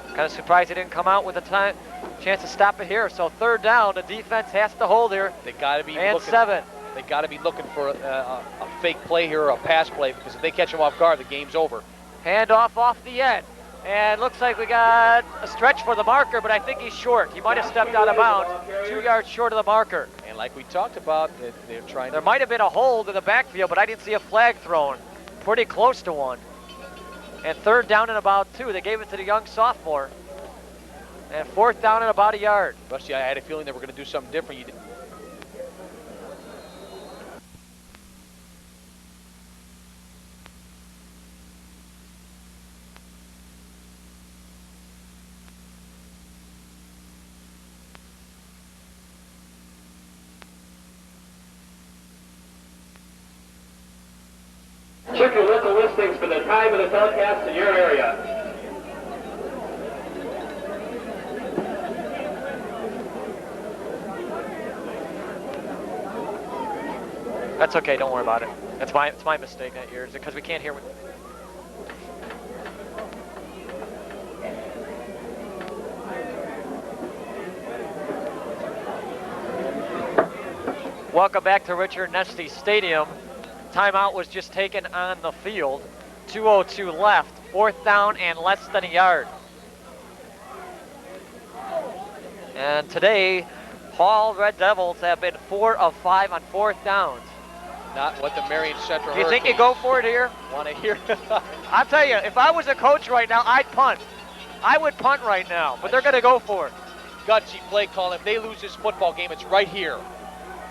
Kind of surprised they didn't come out with a chance to stop it here. So 3rd down, the defense has to hold here. They got to be and looking, 7. They got to be looking for a fake play here or a pass play, because if they catch them off guard, the game's over. Handoff off the end. And looks like we got a stretch for the marker, but I think he's short. He might have stepped out of bounds, 2 yards short of the marker. And like we talked about, they're trying There might have been a hold in the backfield, but I didn't see a flag thrown. Pretty close to one. And 3rd down and about 2. They gave it to the young sophomore. And 4th down and about a yard. Rusty, I had a feeling they were going to do something different. You didn't. Check your local listings for the time of the telecast in your area. That's okay, don't worry about it. It's my mistake, not yours, because we can't hear what... Welcome back to Richard Nesty Stadium. Timeout was just taken on the field. 2:02 left, 4th down and less than a yard. And today, Hall Red Devils have been 4 of 5 on 4th downs. Not what the Marian Central Do you think you go for it here? Want to hear? I'll tell you, if I was a coach right now, I'd punt. I would punt right now, but they're going to go for it. Gutsy play call. If they lose this football game, it's right here.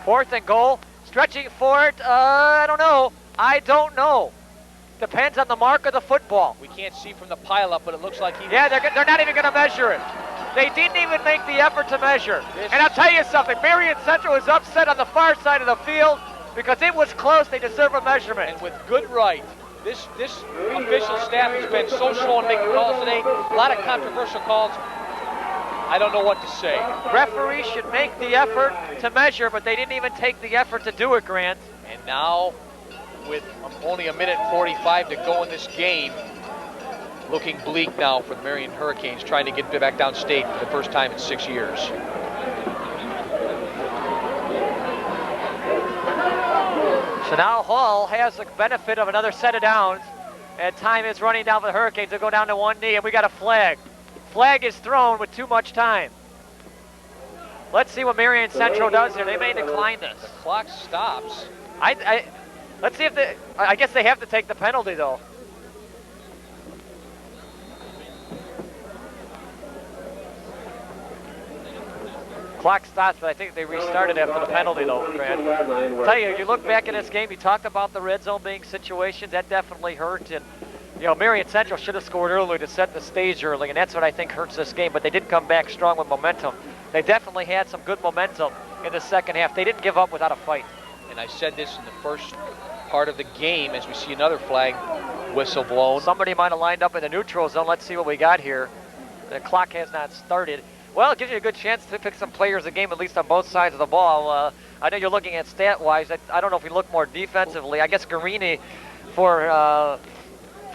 4th and goal. Stretching for it, I don't know. I don't know. Depends on the mark of the football. We can't see from the pileup, but it looks like he. Yeah, they're not even going to measure it. They didn't even make the effort to measure. And I'll tell you something, Marian Central was upset on the far side of the field because it was close. They deserve a measurement. And with good right. This official staff has been so slow in making calls today. A lot of controversial calls. I don't know what to say. Referees should make the effort to measure, but they didn't even take the effort to do it, Grant. And now, with only a minute 45 to go in this game, looking bleak now for the Marian Hurricanes, trying to get back downstate for the first time in 6 years. So now Hall has the benefit of another set of downs, and time is running down for the Hurricanes. They'll go down to one knee, and we got a flag. Flag is thrown with too much time. Let's see what Marian Central does here. They may decline this. The clock stops. Let's see if they, I guess they have to take the penalty though. Clock stops, but I think they restarted after the penalty though, Grant. I'll tell you, you look back in this game, you talked about the red zone being situations, that definitely hurt. And you know, Marian Central should have scored early to set the stage early, and that's what I think hurts this game, but they did come back strong with momentum. They definitely had some good momentum in the second half. They didn't give up without a fight. And I said this in the first part of the game as we see another flag whistle blown. Somebody might have lined up in the neutral zone. Let's see what we got here. The clock has not started. Well, it gives you a good chance to pick some players of the game, at least on both sides of the ball. I know you're looking at stat-wise. I don't know if we look more defensively. I guess Guarini for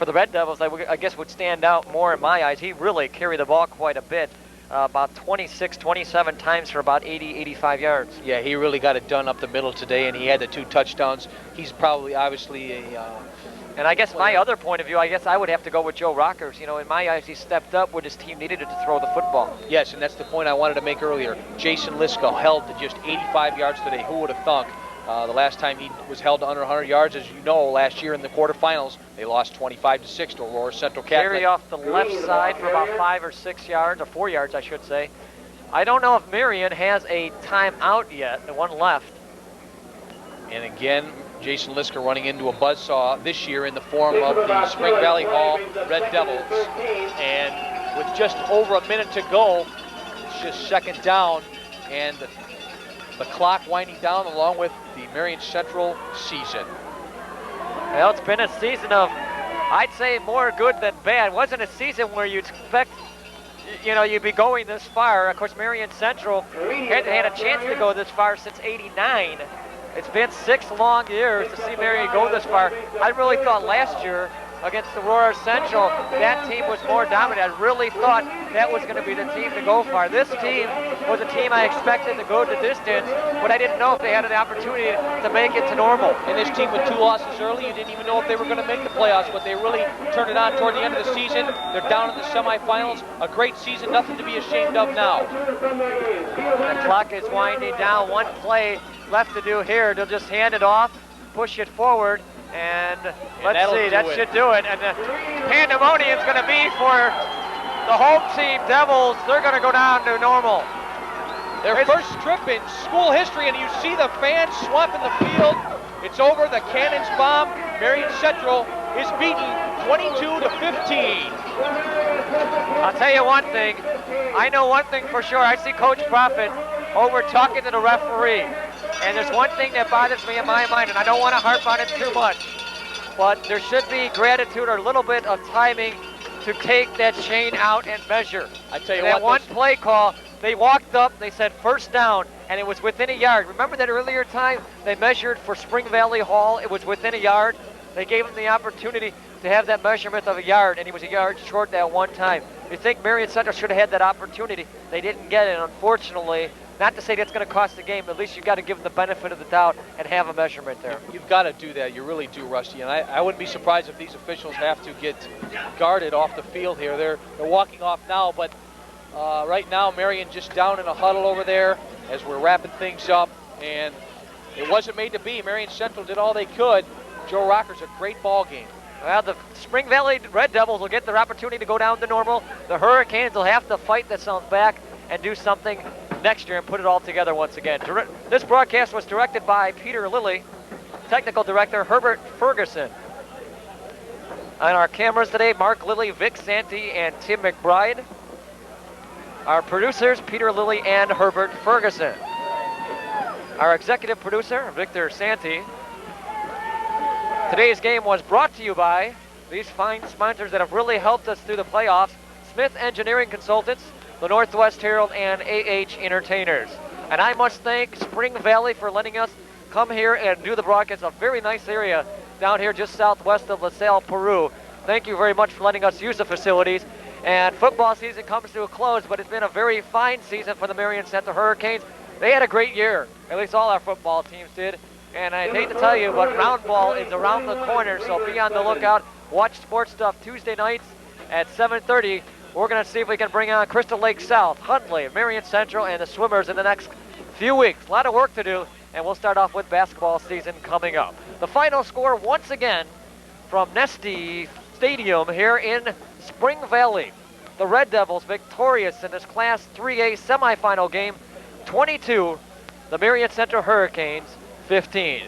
the Red Devils, I guess would stand out more in my eyes. He really carried the ball quite a bit, about 26, 27 times for about 80, 85 yards. Yeah, he really got it done up the middle today, and he had the 2 touchdowns. He's probably obviously a... And I guess my other point of view, I guess I would have to go with Joe Rockers. You know, in my eyes, he stepped up when his team needed it to throw the football. Yes, and that's the point I wanted to make earlier. Jason Liska held to just 85 yards today. Who would have thunk? The last time he was held to under 100 yards, as you know, last year in the quarterfinals, they lost 25-6 to Aurora Central Catholic. Carry off the left side for about 5 or 6 yards, or 4 yards, I should say. I don't know if Marian has a timeout yet, the one left. And again, Jason Liska running into a buzzsaw this year in the form of the Spring Valley Hall Red Devils. And with just over a minute to go, it's just second down, and the clock winding down along with the Marian Central season. Well, it's been a season of, I'd say, more good than bad. It wasn't a season where you'd expect, you know, you'd be going this far. Of course, Marian Central hadn't had a chance to go this far since '89. It's been 6 long years to see Marian go this far. I really thought last year against Aurora Central, that team was more dominant. I really thought that was going to be the team to go far. This team was a team I expected to go the distance, but I didn't know if they had an opportunity to make it to normal. And this team with 2 losses early, you didn't even know if they were going to make the playoffs, but they really turned it on toward the end of the season. They're down in the semifinals. A great season, nothing to be ashamed of now. The clock is winding down. One play left to do here. They'll just hand it off, push it forward, and let's see, that should do it. And the pandemonium's going to be for the home team Devils. They're going to go down to normal. Their first trip in school history, and you see the fans swamping the field. It's over. The cannons bomb. Marian Central is beaten 22-15. I'll tell you one thing. I know one thing for sure. I see Coach Prophet over talking to the referee. And there's one thing that bothers me in my mind, and I don't want to harp on it too much, but there should be gratitude or a little bit of timing to take that chain out and measure. I tell you that what, one play call, they walked up, they said first down, and it was within a yard. Remember that earlier time they measured for Spring Valley Hall? It was within a yard. They gave him the opportunity to have that measurement of a yard, and he was a yard short that one time. You think Marian Central should have had that opportunity. They didn't get it, unfortunately. Not to say that's going to cost the game, but at least you've got to give them the benefit of the doubt and have a measurement there. You've got to do that. You really do, Rusty. And I wouldn't be surprised if these officials have to get guarded off the field here. They're walking off now, but right now Marian just down in a huddle over there as we're wrapping things up. And it wasn't made to be. Marian Central did all they could. Joe Rocker's a great ball game. Well, the Spring Valley Red Devils will get their opportunity to go down to normal. The Hurricanes will have to fight themselves back and do something next year and put it all together once again. This broadcast was directed by Peter Lilly, technical director Herbert Ferguson. On our cameras today, Mark Lilly, Vic Santi, and Tim McBride. Our producers, Peter Lilly and Herbert Ferguson. Our executive producer, Victor Santi. Today's game was brought to you by these fine sponsors that have really helped us through the playoffs: Smith Engineering Consultants, the Northwest Herald, and AH Entertainers. And I must thank Spring Valley for letting us come here and do the broadcast. A very nice area down here just southwest of LaSalle, Peru. Thank you very much for letting us use the facilities. And football season comes to a close, but it's been a very fine season for the Marian Center Hurricanes. They had a great year, at least all our football teams did. And I hate to tell you, but round ball is around the corner, so be on the lookout. Watch Sports Stuff Tuesday nights at 7:30. We're going to see if we can bring on Crystal Lake South, Huntley, Marian Central, and the Swimmers in the next few weeks. A lot of work to do, and we'll start off with basketball season coming up. The final score once again from Nesty Stadium here in Spring Valley. The Red Devils victorious in this Class 3A semifinal game, 22, the Marian Center Hurricanes 15.